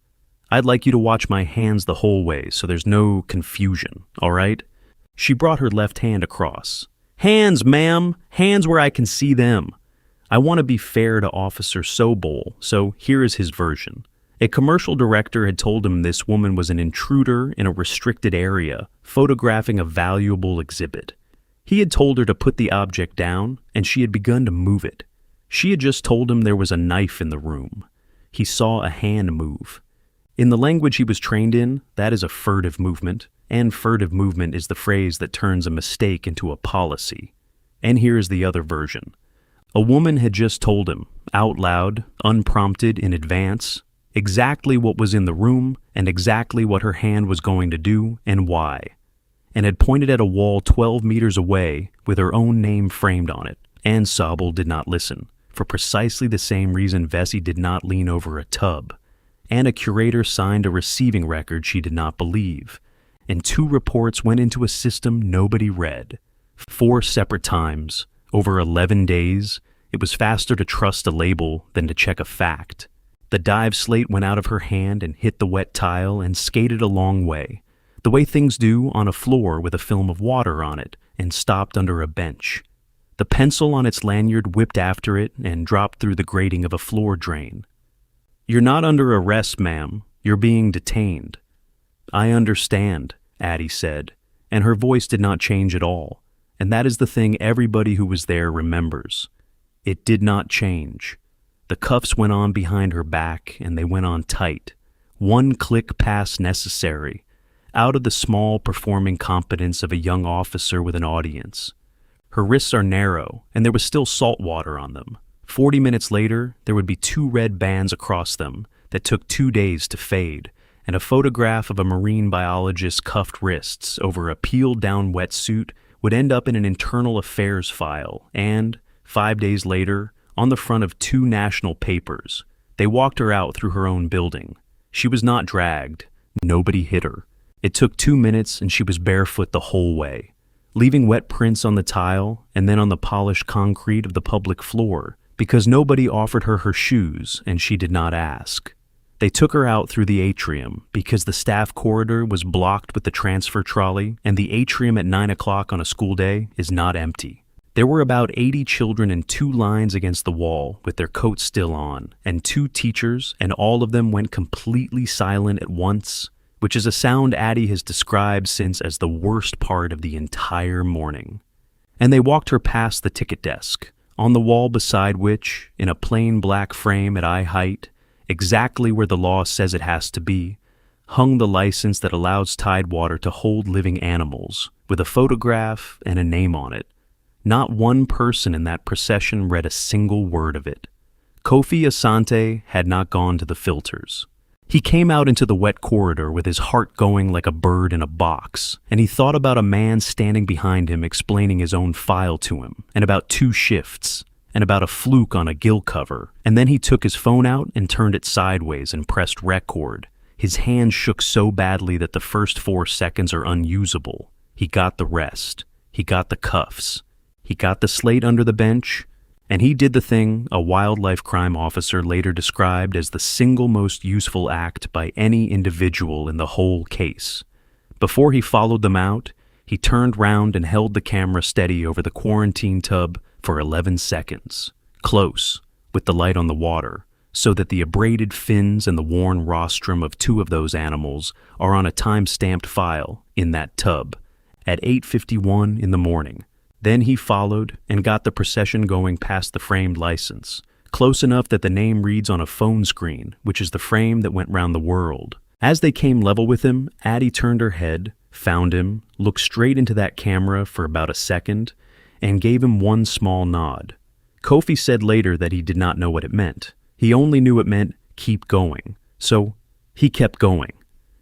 [SPEAKER 1] I'd like you to watch my hands the whole way so there's no confusion, all right? She brought her left hand across. Hands, ma'am! Hands where I can see them. I want to be fair to Officer Sobol, so here is his version. A commercial director had told him this woman was an intruder in a restricted area, photographing a valuable exhibit. He had told her to put the object down, and she had begun to move it. She had just told him there was a knife in the room. He saw a hand move. In the language he was trained in, that is a furtive movement, and furtive movement is the phrase that turns a mistake into a policy. And here is the other version. A woman had just told him, out loud, unprompted in advance, exactly what was in the room and exactly what her hand was going to do and why, and had pointed at a wall 12 meters away with her own name framed on it. And Sobel did not listen, for precisely the same reason Vesey did not lean over a tub, and a curator signed a receiving record she did not believe, and 2 reports went into a system nobody read. 4 separate times, over 11 days, it was faster to trust a label than to check a fact. The dive slate went out of her hand and hit the wet tile and skated a long way, the way things do on a floor with a film of water on it, and stopped under a bench. The pencil on its lanyard whipped after it and dropped through the grating of a floor drain. You're not under arrest, ma'am. You're being detained. I understand, Addy said, and her voice did not change at all, and that is the thing everybody who was there remembers. It did not change. The cuffs went on behind her back, and they went on tight. 1 click pass necessary, out of the small performing competence of a young officer with an audience. Her wrists are narrow, and there was still salt water on them. 40 minutes later, there would be 2 red bands across them that took 2 days to fade, and a photograph of a marine biologist's cuffed wrists over a peeled-down wetsuit would end up in an internal affairs file, and, 5 days later, on the front of 2 national papers. They walked her out through her own building. She was not dragged. Nobody hit her. It took 2 minutes and she was barefoot the whole way, leaving wet prints on the tile and then on the polished concrete of the public floor because nobody offered her her shoes and she did not ask. They took her out through the atrium because the staff corridor was blocked with the transfer trolley, and the atrium at 9 o'clock on a school day is not empty. There were about 80 children in 2 lines against the wall with their coats still on, and 2 teachers, and all of them went completely silent at once, which is a sound Addy has described since as the worst part of the entire morning. And they walked her past the ticket desk, on the wall beside which, in a plain black frame at eye height, exactly where the law says it has to be, hung the license that allows Tidewater to hold living animals, with a photograph and a name on it. Not one person in that procession read a single word of it. Kofi Asante had not gone to the filters. He came out into the wet corridor with his heart going like a bird in a box, and he thought about a man standing behind him explaining his own file to him, and about 2 shifts, and about a fluke on a gill cover, and then he took his phone out and turned it sideways and pressed record. His hand shook so badly that the first 4 seconds are unusable. He got the rest. He got the cuffs. He got the slate under the bench, and he did the thing a wildlife crime officer later described as the single most useful act by any individual in the whole case. Before he followed them out, he turned round and held the camera steady over the quarantine tub for 11 seconds, close, with the light on the water, so that the abraded fins and the worn rostrum of 2 of those animals are on a time-stamped file in that tub at 8:51 in the morning. Then he followed and got the procession going past the framed license, close enough that the name reads on a phone screen, which is the frame that went round the world. As they came level with him, Addy turned her head, found him, looked straight into that camera for about a second, and gave him one small nod. Kofi said later that he did not know what it meant. He only knew it meant keep going. So he kept going.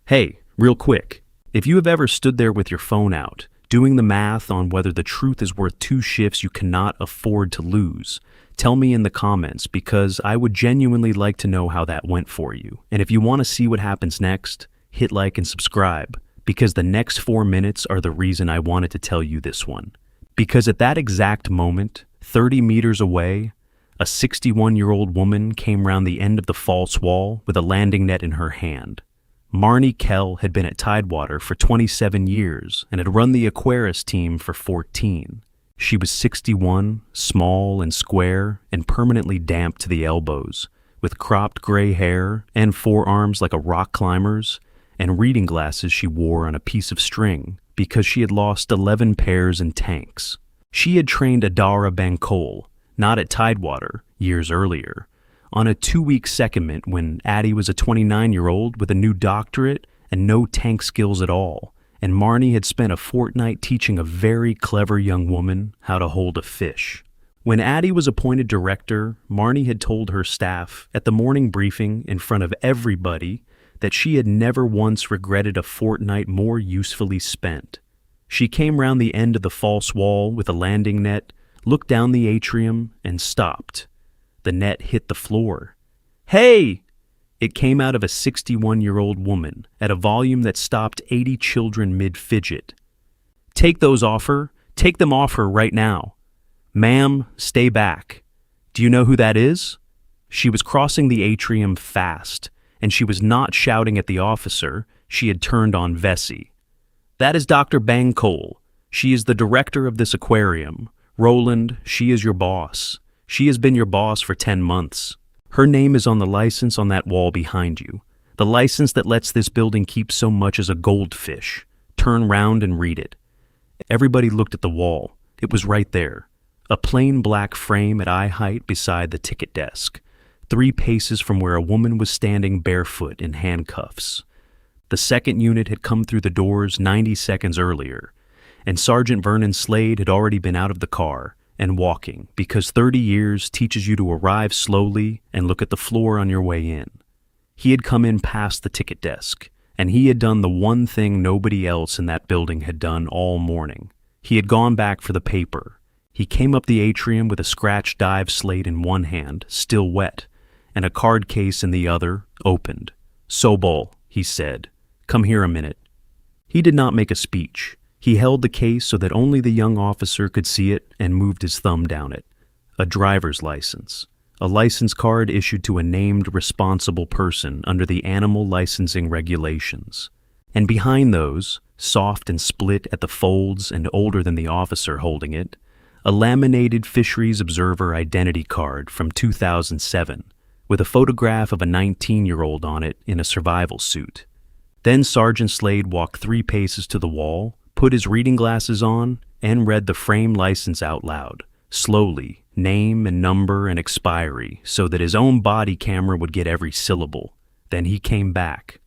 [SPEAKER 1] Hey, real quick, if you have ever stood there with your phone out, doing the math on whether the truth is worth 2 shifts you cannot afford to lose, tell me in the comments, because I would genuinely like to know how that went for you. And if you want to see what happens next, hit like and subscribe, because the next 4 minutes are the reason I wanted to tell you this one. Because at that exact moment, 30 meters away, a 61-year-old woman came round the end of the false wall with a landing net in her hand. Marnie Kell had been at Tidewater for 27 years and had run the aquarist team for 14. She was 61, small and square, and permanently damp to the elbows, with cropped gray hair and forearms like a rock climber's, and reading glasses she wore on a piece of string because she had lost 11 pairs in tanks. She had trained Addy Bankole, not at Tidewater, years earlier, on a 2-week secondment when Addy was a 29-year-old with a new doctorate and no tank skills at all, and Marnie had spent a fortnight teaching a very clever young woman how to hold a fish. When Addy was appointed director, Marnie had told her staff at the morning briefing in front of everybody that she had never once regretted a fortnight more usefully spent. She came round the end of the false wall with a landing net, looked down the atrium, and stopped. The net hit the floor. Hey! It came out of a 61-year-old woman at a volume that stopped 80 children mid-fidget. Take those off her. Take them off her right now. Ma'am, stay back. Do you know who that is? She was crossing the atrium fast, and she was not shouting at the officer. She had turned on Vesey. That is Dr. Bankole. She is the director of this aquarium. Roland, she is your boss. She has been your boss for 10 months. Her name is on the license on that wall behind you. The license that lets this building keep so much as a goldfish. Turn round and read it. Everybody looked at the wall. It was right there. A plain black frame at eye height beside the ticket desk. 3 paces from where a woman was standing barefoot in handcuffs. The second unit had come through the doors 90 seconds earlier, and Sergeant Vernon Slade had already been out of the car and walking, because 30 years teaches you to arrive slowly and look at the floor on your way in. He had come in past the ticket desk, and he had done the one thing nobody else in that building had done all morning. He had gone back for the paper. He came up the atrium with a scratch dive slate in one hand, still wet, and a card case in the other, opened. "Sobol," he said, "come here a minute." He did not make a speech. He held the case so that only the young officer could see it and moved his thumb down it. A driver's license. A license card issued to a named responsible person under the animal licensing regulations. And behind those, soft and split at the folds and older than the officer holding it, a laminated fisheries observer identity card from 2007 with a photograph of a 19-year-old on it in a survival suit. Then Sergeant Slade walked 3 paces to the wall, put his reading glasses on, and read the frame license out loud, slowly, name and number and expiry, so that his own body camera would get every syllable. Then he came back.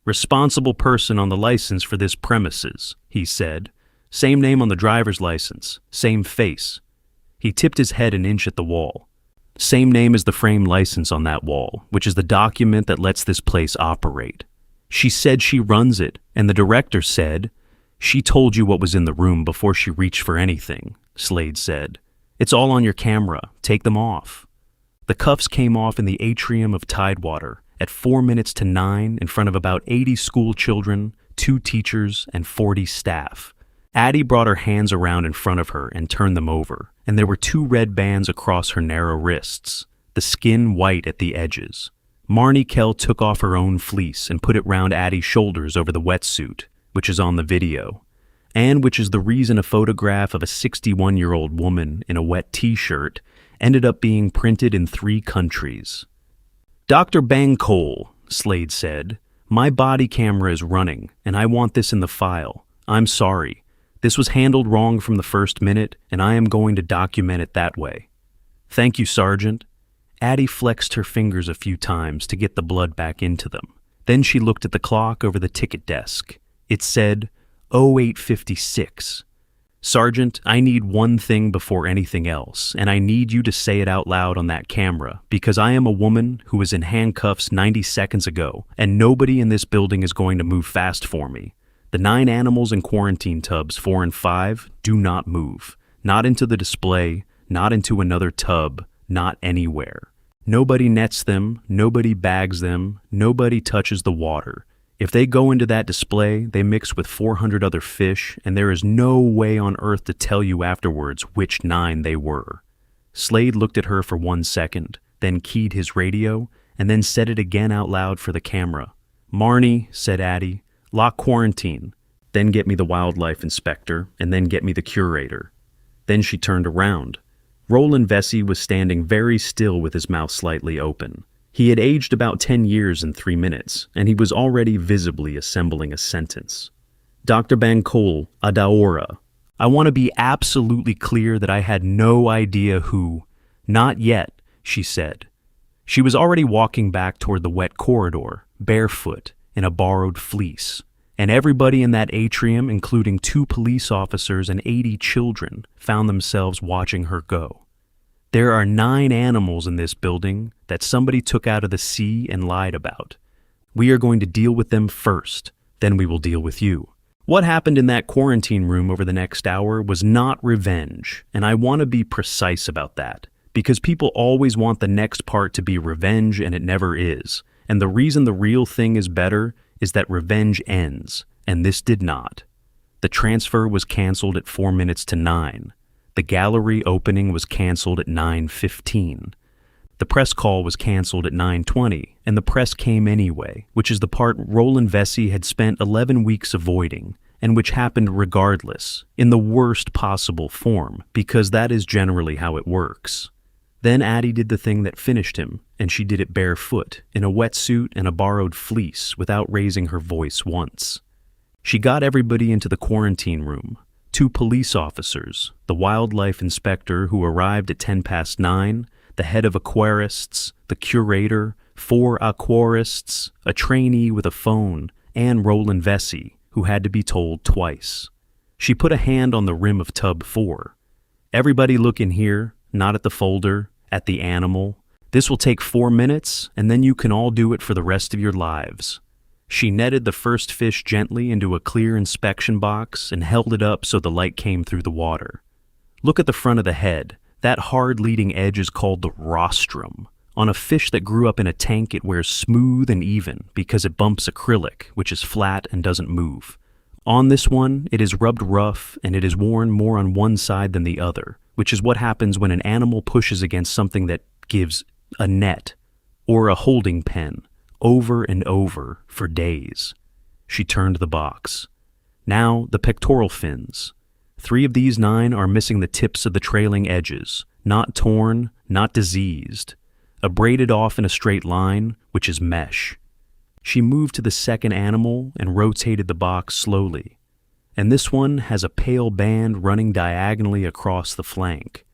[SPEAKER 1] "Responsible person on the license for this premises," he said. "Same name on the driver's license, same face." He tipped his head an inch at the wall. "Same name as the frame license on that wall, which is the document that lets this place operate. She said she runs it, and the director said, 'She told you what was in the room before she reached for anything,'" Slade said. It's all on your camera. Take them off." The cuffs came off in the atrium of Tidewater at 4 minutes to 9 in front of about 80 school children, 2 teachers, and 40 staff. Addy brought her hands around in front of her and turned them over, and there were 2 red bands across her narrow wrists, the skin white at the edges. Marnie Kell took off her own fleece and put it round Addy's shoulders over the wetsuit, which is on the video, and which is the reason a photograph of a 61-year-old woman in a wet t-shirt ended up being printed in 3 countries. "Dr. Bankole," Slade said, "my body camera is running, and I want this in the file. I'm sorry. This was handled wrong from the first minute, and I am going to document it that way." "Thank you, Sergeant." Addy flexed her fingers a few times to get the blood back into them. Then she looked at the clock over the ticket desk. It said 08:56. "Sergeant, I need one thing before anything else, and I need you to say it out loud on that camera, because I am a woman who was in handcuffs 90 seconds ago, and nobody in this building is going to move fast for me. The 9 animals in quarantine tubs 4 and 5 do not move. Not into the display, not into another tub, not anywhere. Nobody nets them, nobody bags them, nobody touches the water. If they go into that display, they mix with 400 other fish, and there is no way on earth to tell you afterwards which 9 they were." Slade looked at her for 1 second, then keyed his radio, and then said it again out loud for the camera. "Marnie," said Addy, "lock quarantine. Then get me the wildlife inspector, and then get me the curator." Then she turned around. Roland Vesey was standing very still with his mouth slightly open. He had aged about 10 years in 3 minutes, and he was already visibly assembling a sentence. "Dr. Bankole, Adaora, I want to be absolutely clear that I had no idea who—" "Not yet," she said. She was already walking back toward the wet corridor, barefoot, in a borrowed fleece, and everybody in that atrium, including 2 police officers and 80 children, found themselves watching her go. "There are 9 animals in this building that somebody took out of the sea and lied about. We are going to deal with them first, then we will deal with you. What happened in that quarantine room over the next hour was not revenge, and I want to be precise about that, because people always want the next part to be revenge and it never is, and the reason the real thing is better is that revenge ends, and this did not. The transfer was canceled at 4 minutes to 9. The gallery opening was canceled at 9:15. The press call was canceled at 9:20, and the press came anyway, which is the part Roland Vesey had spent 11 weeks avoiding, and which happened regardless, in the worst possible form, because that is generally how it works. Then Addy did the thing that finished him, and she did it barefoot, in a wetsuit and a borrowed fleece, without raising her voice once. She got everybody into the quarantine room. 2 police officers, the wildlife inspector who arrived at 9:10, the head of aquarists, the curator, 4 aquarists, a trainee with a phone, and Roland Vesey, who had to be told twice. She put a hand on the rim of tub 4. "Everybody look in here, not at the folder, at the animal. This will take 4 minutes, and then you can all do it for the rest of your lives." She netted the first fish gently into a clear inspection box and held it up so the light came through the water. "Look at the front of the head. That hard leading edge is called the rostrum. On a fish that grew up in a tank, it wears smooth and even because it bumps acrylic, which is flat and doesn't move. On this one, it is rubbed rough and it is worn more on one side than the other, which is what happens when an animal pushes against something that gives a net or a holding pen over and over for days." She turned the box. "Now, the pectoral fins. 3 of these 9 are missing the tips of the trailing edges, not torn, not diseased. Abraded off in a straight line, which is mesh." She moved to the second animal and rotated the box slowly. "And this one has a pale band running diagonally across the flank.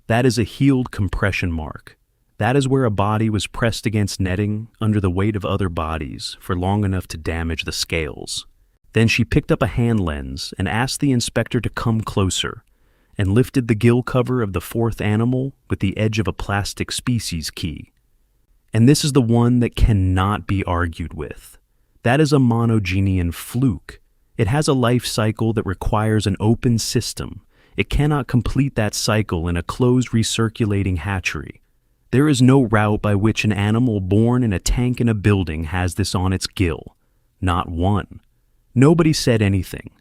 [SPEAKER 1] That is a healed compression mark. That is where a body was pressed against netting under the weight of other bodies for long enough to damage the scales." Then she picked up a hand lens and asked the inspector to come closer, and lifted the gill cover of the 4th animal with the edge of a plastic species key. "And this is the one that cannot be argued with. That is a monogenian fluke. It has a life cycle that requires an open system. It cannot complete that cycle in a closed recirculating hatchery. There is no route by which an animal born in a tank in a building has this on its gill. Not one. Nobody said anything.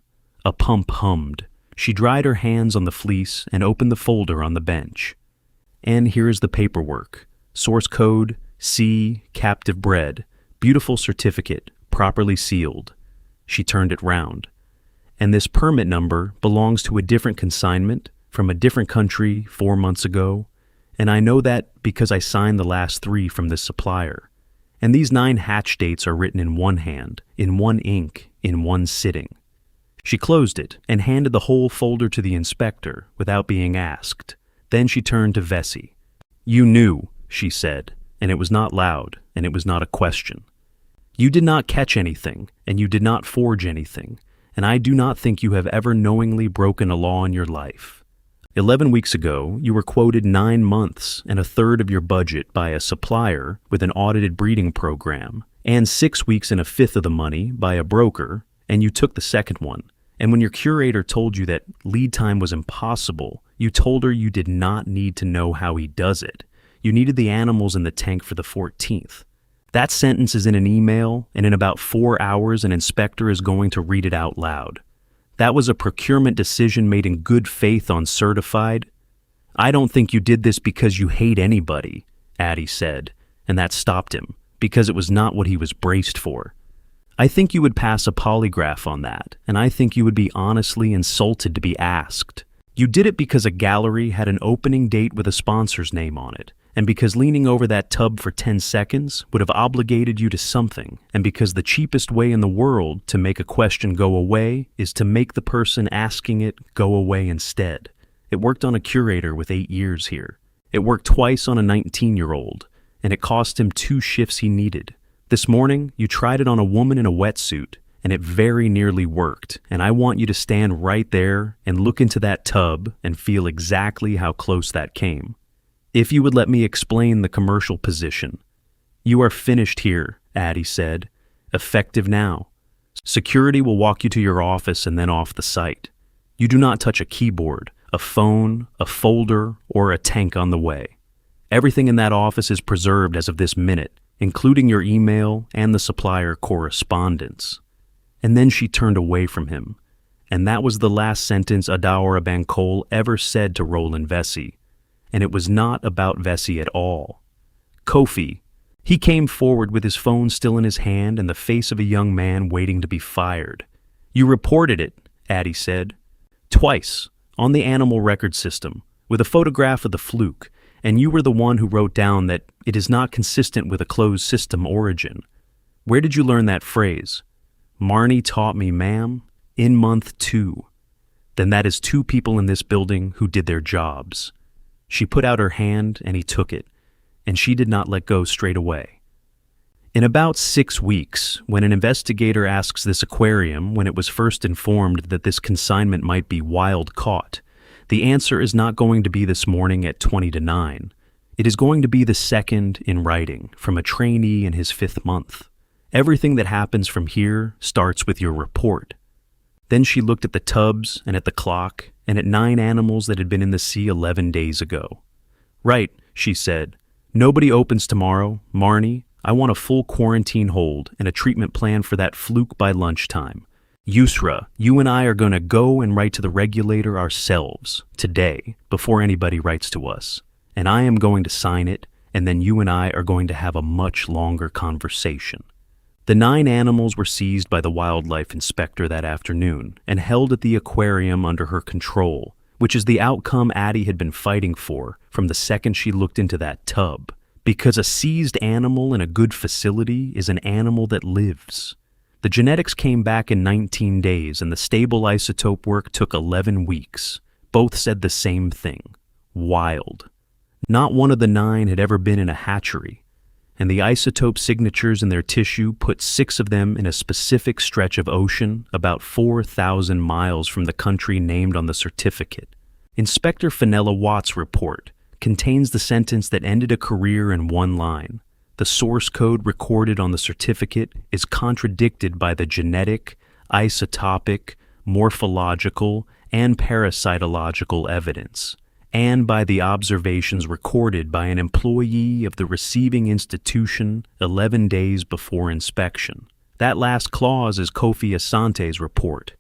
[SPEAKER 1] A pump hummed. She dried her hands on the fleece and opened the folder on the bench. And here is the paperwork. Source code, C, captive bred. Beautiful certificate, properly sealed. She turned it round. And this permit number belongs to a different consignment from a different country 4 months ago. And I know that because I signed the last 3 from this supplier. And these 9 hatch dates are written in one hand, in one ink, in one sitting. She closed it and handed the whole folder to the inspector without being asked. Then she turned to Vesey. "You knew," she said, and it was not loud, and it was not a question. "You did not catch anything, and you did not forge anything, and I do not think you have ever knowingly broken a law in your life. 11 weeks ago, you were quoted 9 months and a third of your budget by a supplier with an audited breeding program, and 6 weeks and a fifth of the money by a broker, and you took the second one. And when your curator told you that lead time was impossible, you told her you did not need to know how he does it. You needed the animals in the tank for the 14th. That sentence is in an email, and in about 4 hours an inspector is going to read it out loud. That was a procurement decision made in good faith on certified. I don't think you did this because you hate anybody," Addy said, and that stopped him, because it was not what he was braced for. "I think you would pass a polygraph on that, and I think you would be honestly insulted to be asked. You did it because a gallery had an opening date with a sponsor's name on it, and because leaning over that tub for 10 seconds would have obligated you to something, and because the cheapest way in the world to make a question go away is to make the person asking it go away instead. It worked on a curator with 8 years here. It worked twice on a 19-year-old, and it cost him 2 shifts he needed. This morning, you tried it on a woman in a wetsuit, and it very nearly worked, and I want you to stand right there and look into that tub and feel exactly how close that came. If you would let me explain the commercial position." "You are finished here," Addy said. "Effective now. Security will walk you to your office and then off the site. You do not touch a keyboard, a phone, a folder, or a tank on the way. Everything in that office is preserved as of this minute, including your email and the supplier correspondence." And then she turned away from him. And that was the last sentence Addy Bankole ever said to Roland Vesey. And it was not about Vesey at all. Kofi. He came forward with his phone still in his hand and the face of a young man waiting to be fired. "You reported it," Addy said. "Twice, on the animal record system, with a photograph of the fluke, and you were the one who wrote down that it is not consistent with a closed system origin. Where did you learn that phrase?" "Marnie taught me, ma'am, in month 2. "Then that is 2 people in this building who did their jobs." She put out her hand and he took it, and she did not let go straight away. In about 6 weeks, when an investigator asks this aquarium when it was first informed that this consignment might be wild caught, the answer is not going to be this morning at 20 to 9. It is going to be the second in writing from a trainee in his 5th month. Everything that happens from here starts with your report. Then she looked at the tubs and at the clock and at 9 animals that had been in the sea 11 days ago. "Right," she said. "Nobody opens tomorrow. Marnie, I want a full quarantine hold and a treatment plan for that fluke by lunchtime. Yusra, you and I are going to go and write to the regulator ourselves, today, before anybody writes to us. And I am going to sign it, and then you and I are going to have a much longer conversation." The 9 animals were seized by the wildlife inspector that afternoon and held at the aquarium under her control, which is the outcome Addy had been fighting for from the second she looked into that tub, because a seized animal in a good facility is an animal that lives. The genetics came back in 19 days and the stable isotope work took 11 weeks. Both said the same thing: wild. Not one of the 9 had ever been in a hatchery, and the isotope signatures in their tissue put 6 of them in a specific stretch of ocean about 4,000 miles from the country named on the certificate. Inspector Fenella Watt's report contains the sentence that ended a career in one line. The source code recorded on the certificate is contradicted by the genetic, isotopic, morphological, and parasitological evidence, and by the observations recorded by an employee of the receiving institution 11 days before inspection. That last clause is Kofi Asante's report.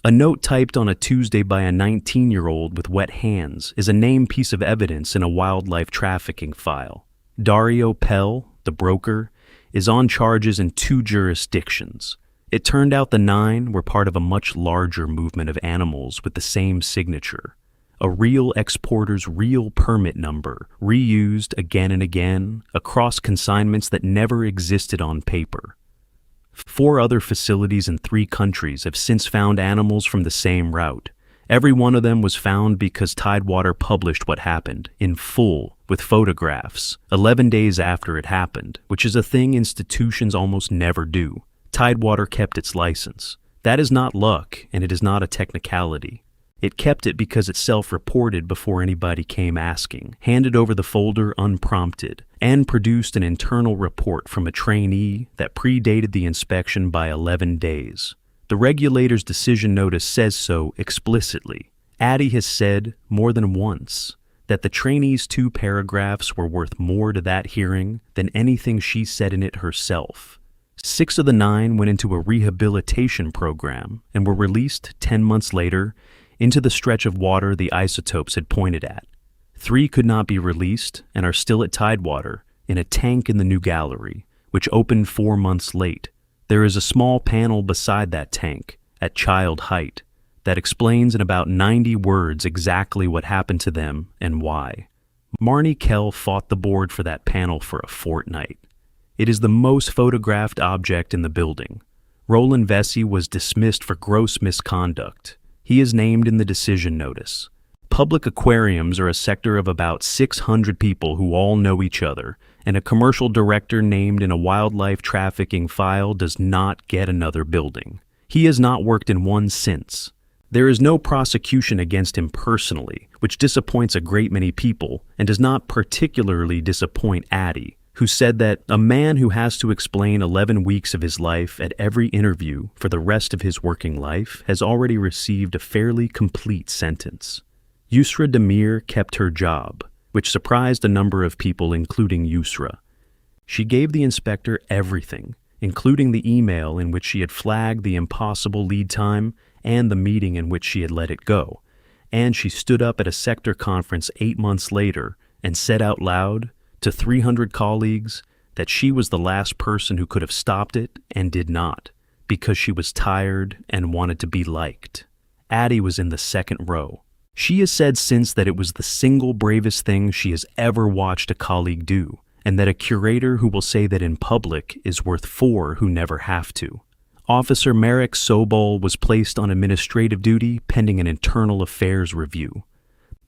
[SPEAKER 1] A note typed on a Tuesday by a 19-year-old with wet hands is a named piece of evidence in a wildlife trafficking file. Dario Pell, the broker, is on charges in 2 jurisdictions. It turned out the 9 were part of a much larger movement of animals with the same signature. A real exporter's real permit number, reused again and again across consignments that never existed on paper. 4 other facilities in 3 countries have since found animals from the same route. Every one of them was found because Tidewater published what happened, in full, with photographs, 11 days after it happened, which is a thing institutions almost never do. Tidewater kept its license. That is not luck, and it is not a technicality. It kept it because it self-reported before anybody came asking, handed over the folder unprompted, and produced an internal report from a trainee that predated the inspection by 11 days. The regulator's decision notice says so explicitly. Addy has said more than once that the trainee's 2 paragraphs were worth more to that hearing than anything she said in it herself. 6 of the 9 went into a rehabilitation program and were released 10 months later into the stretch of water the isotopes had pointed at. 3 could not be released and are still at Tidewater in a tank in the new gallery, which opened 4 months late. There is a small panel beside that tank, at child height, that explains in about 90 words exactly what happened to them and why. Marnie Kell fought the board for that panel for a fortnight. It is the most photographed object in the building. Roland Vesey was dismissed for gross misconduct. He is named in the decision notice. Public aquariums are a sector of about 600 people who all know each other, and a commercial director named in a wildlife trafficking file does not get another building. He has not worked in one since. There is no prosecution against him personally, which disappoints a great many people and does not particularly disappoint Addy, who said that a man who has to explain 11 weeks of his life at every interview for the rest of his working life has already received a fairly complete sentence. Yusra Demir kept her job, which surprised a number of people, including Yusra. She gave the inspector everything, including the email in which she had flagged the impossible lead time and the meeting in which she had let it go, and she stood up at a sector conference 8 months later and said out loud to 300 colleagues that she was the last person who could have stopped it and did not, because she was tired and wanted to be liked. Addy was in the second row. She has said since that it was the single bravest thing she has ever watched a colleague do, and that a curator who will say that in public is worth 4 who never have to. Officer Marek Sobol was placed on administrative duty pending an internal affairs review.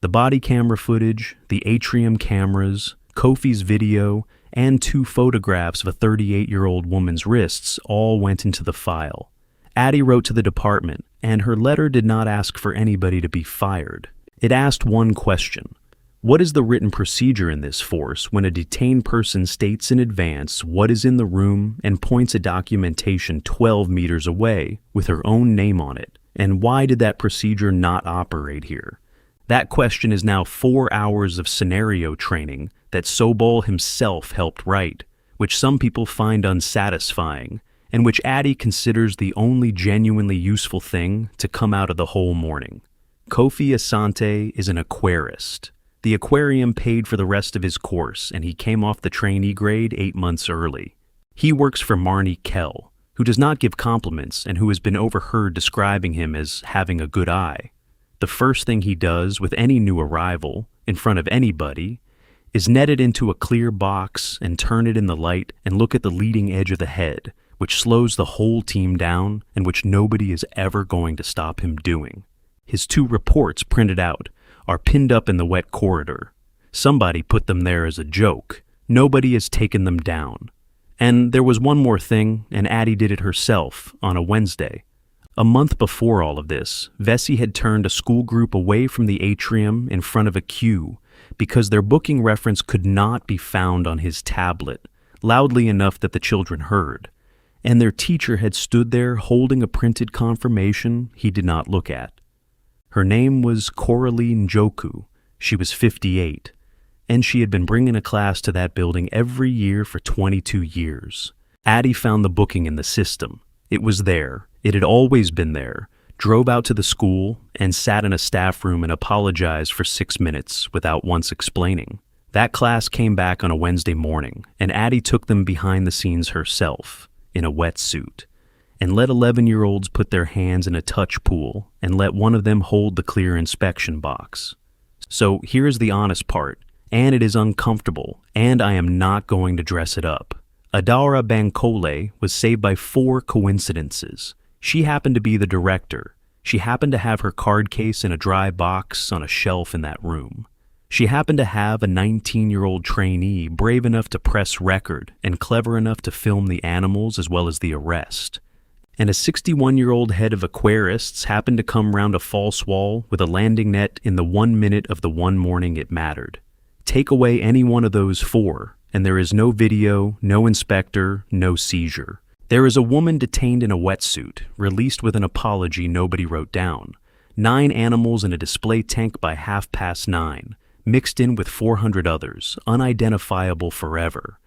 [SPEAKER 1] The body camera footage, the atrium cameras, Kofi's video, and 2 photographs of a 38-year-old woman's wrists all went into the file. Addy wrote to the department, and her letter did not ask for anybody to be fired. It asked one question: what is the written procedure in this force when a detained person states in advance what is in the room and points at documentation 12 meters away with her own name on it? And why did that procedure not operate here? That question is now 4 hours of scenario training that Sobol himself helped write, which some people find unsatisfying, and which Addy considers the only genuinely useful thing to come out of the whole morning. Kofi Asante is an aquarist. The aquarium paid for the rest of his course, and he came off the trainee grade 8 months early. He works for Marnie Kell, who does not give compliments and who has been overheard describing him as having a good eye. The first thing he does with any new arrival, in front of anybody, is net it into a clear box and turn it in the light and look at the leading edge of the head, which slows the whole team down and which nobody is ever going to stop him doing. His 2 reports printed out are pinned up in the wet corridor. Somebody put them there as a joke. Nobody has taken them down. And there was one more thing, and Addy did it herself on a Wednesday. A month before all of this, Vesey had turned a school group away from the atrium in front of a queue because their booking reference could not be found on his tablet, loudly enough that the children heard, and their teacher had stood there holding a printed confirmation he did not look at. Her name was Coralie Njoku. She was 58, and she had been bringing a class to that building every year for 22 years. Addy found the booking in the system. It was there. It had always been there. Drove out to the school and sat in a staff room and apologized for 6 minutes without once explaining. That class came back on a Wednesday morning, and Addy took them behind the scenes herself, in a wetsuit, and let 11-year-olds put their hands in a touch pool and let one of them hold the clear inspection box. So here's the honest part, and it is uncomfortable, and I am not going to dress it up. Addy Bankole was saved by 4 coincidences. She happened to be the director. She happened to have her card case in a dry box on a shelf in that room. She happened to have a 19-year-old trainee brave enough to press record and clever enough to film the animals as well as the arrest. And a 61-year-old head of aquarists happened to come round a false wall with a landing net in the 1 minute of the one morning it mattered. Take away any one of those 4, and there is no video, no inspector, no seizure. There is a woman detained in a wetsuit, released with an apology nobody wrote down. 9 animals in a display tank by 9:30, mixed in with 400 others, unidentifiable forever.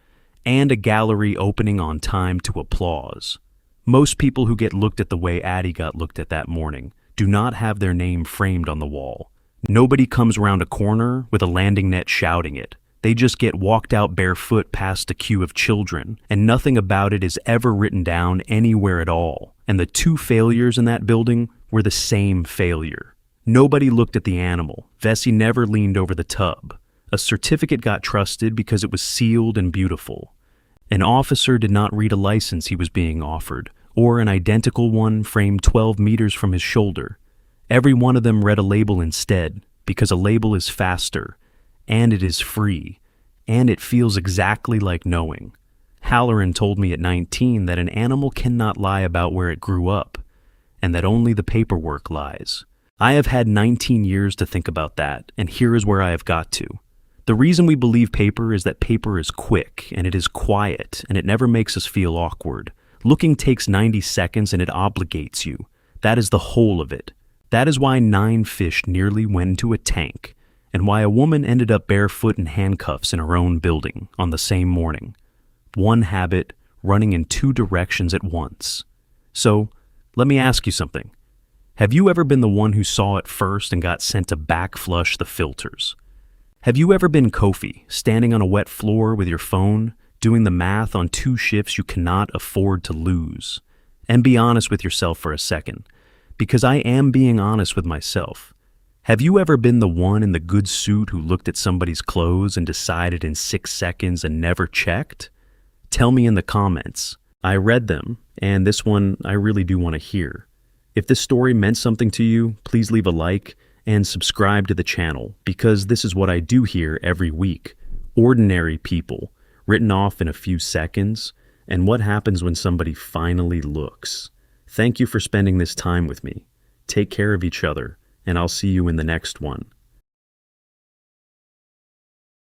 [SPEAKER 1] And a gallery opening on time to applause. Most people who get looked at the way Addy got looked at that morning do not have their name framed on the wall. Nobody comes round a corner with a landing net shouting it. They just get walked out barefoot past a queue of children, and nothing about it is ever written down anywhere at all. And the 2 failures in that building were the same failure. Nobody looked at the animal. Vesey never leaned over the tub. A certificate got trusted because it was sealed and beautiful. An officer did not read a license he was being offered, or an identical one framed 12 meters from his shoulder. Every one of them read a label instead, because a label is faster, and it is free, and it feels exactly like knowing. Halloran told me at 19 that an animal cannot lie about where it grew up, and that only the paperwork lies. I have had 19 years to think about that, and here is where I have got to. The reason we believe paper is that paper is quick, and it is quiet, and it never makes us feel awkward. Looking takes 90 seconds, and it obligates you. That is the whole of it. That is why 9 fish nearly went into a tank, and why a woman ended up barefoot in handcuffs in her own building on the same morning. One habit running in 2 directions at once. So, let me ask you something. Have you ever been the one who saw it first and got sent to backflush the filters? Have you ever been Kofi, standing on a wet floor with your phone, doing the math on 2 shifts you cannot afford to lose? And be honest with yourself for a second, because I am being honest with myself. Have you ever been the one in the good suit who looked at somebody's clothes and decided in 6 seconds and never checked? Tell me in the comments. I read them, and this one I really do want to hear. If this story meant something to you, please leave a like and subscribe to the channel, because this is what I do here every week. Ordinary people, written off in a few seconds, and what happens when somebody finally looks. Thank you for spending this time with me. Take care of each other, and I'll see you in the next one.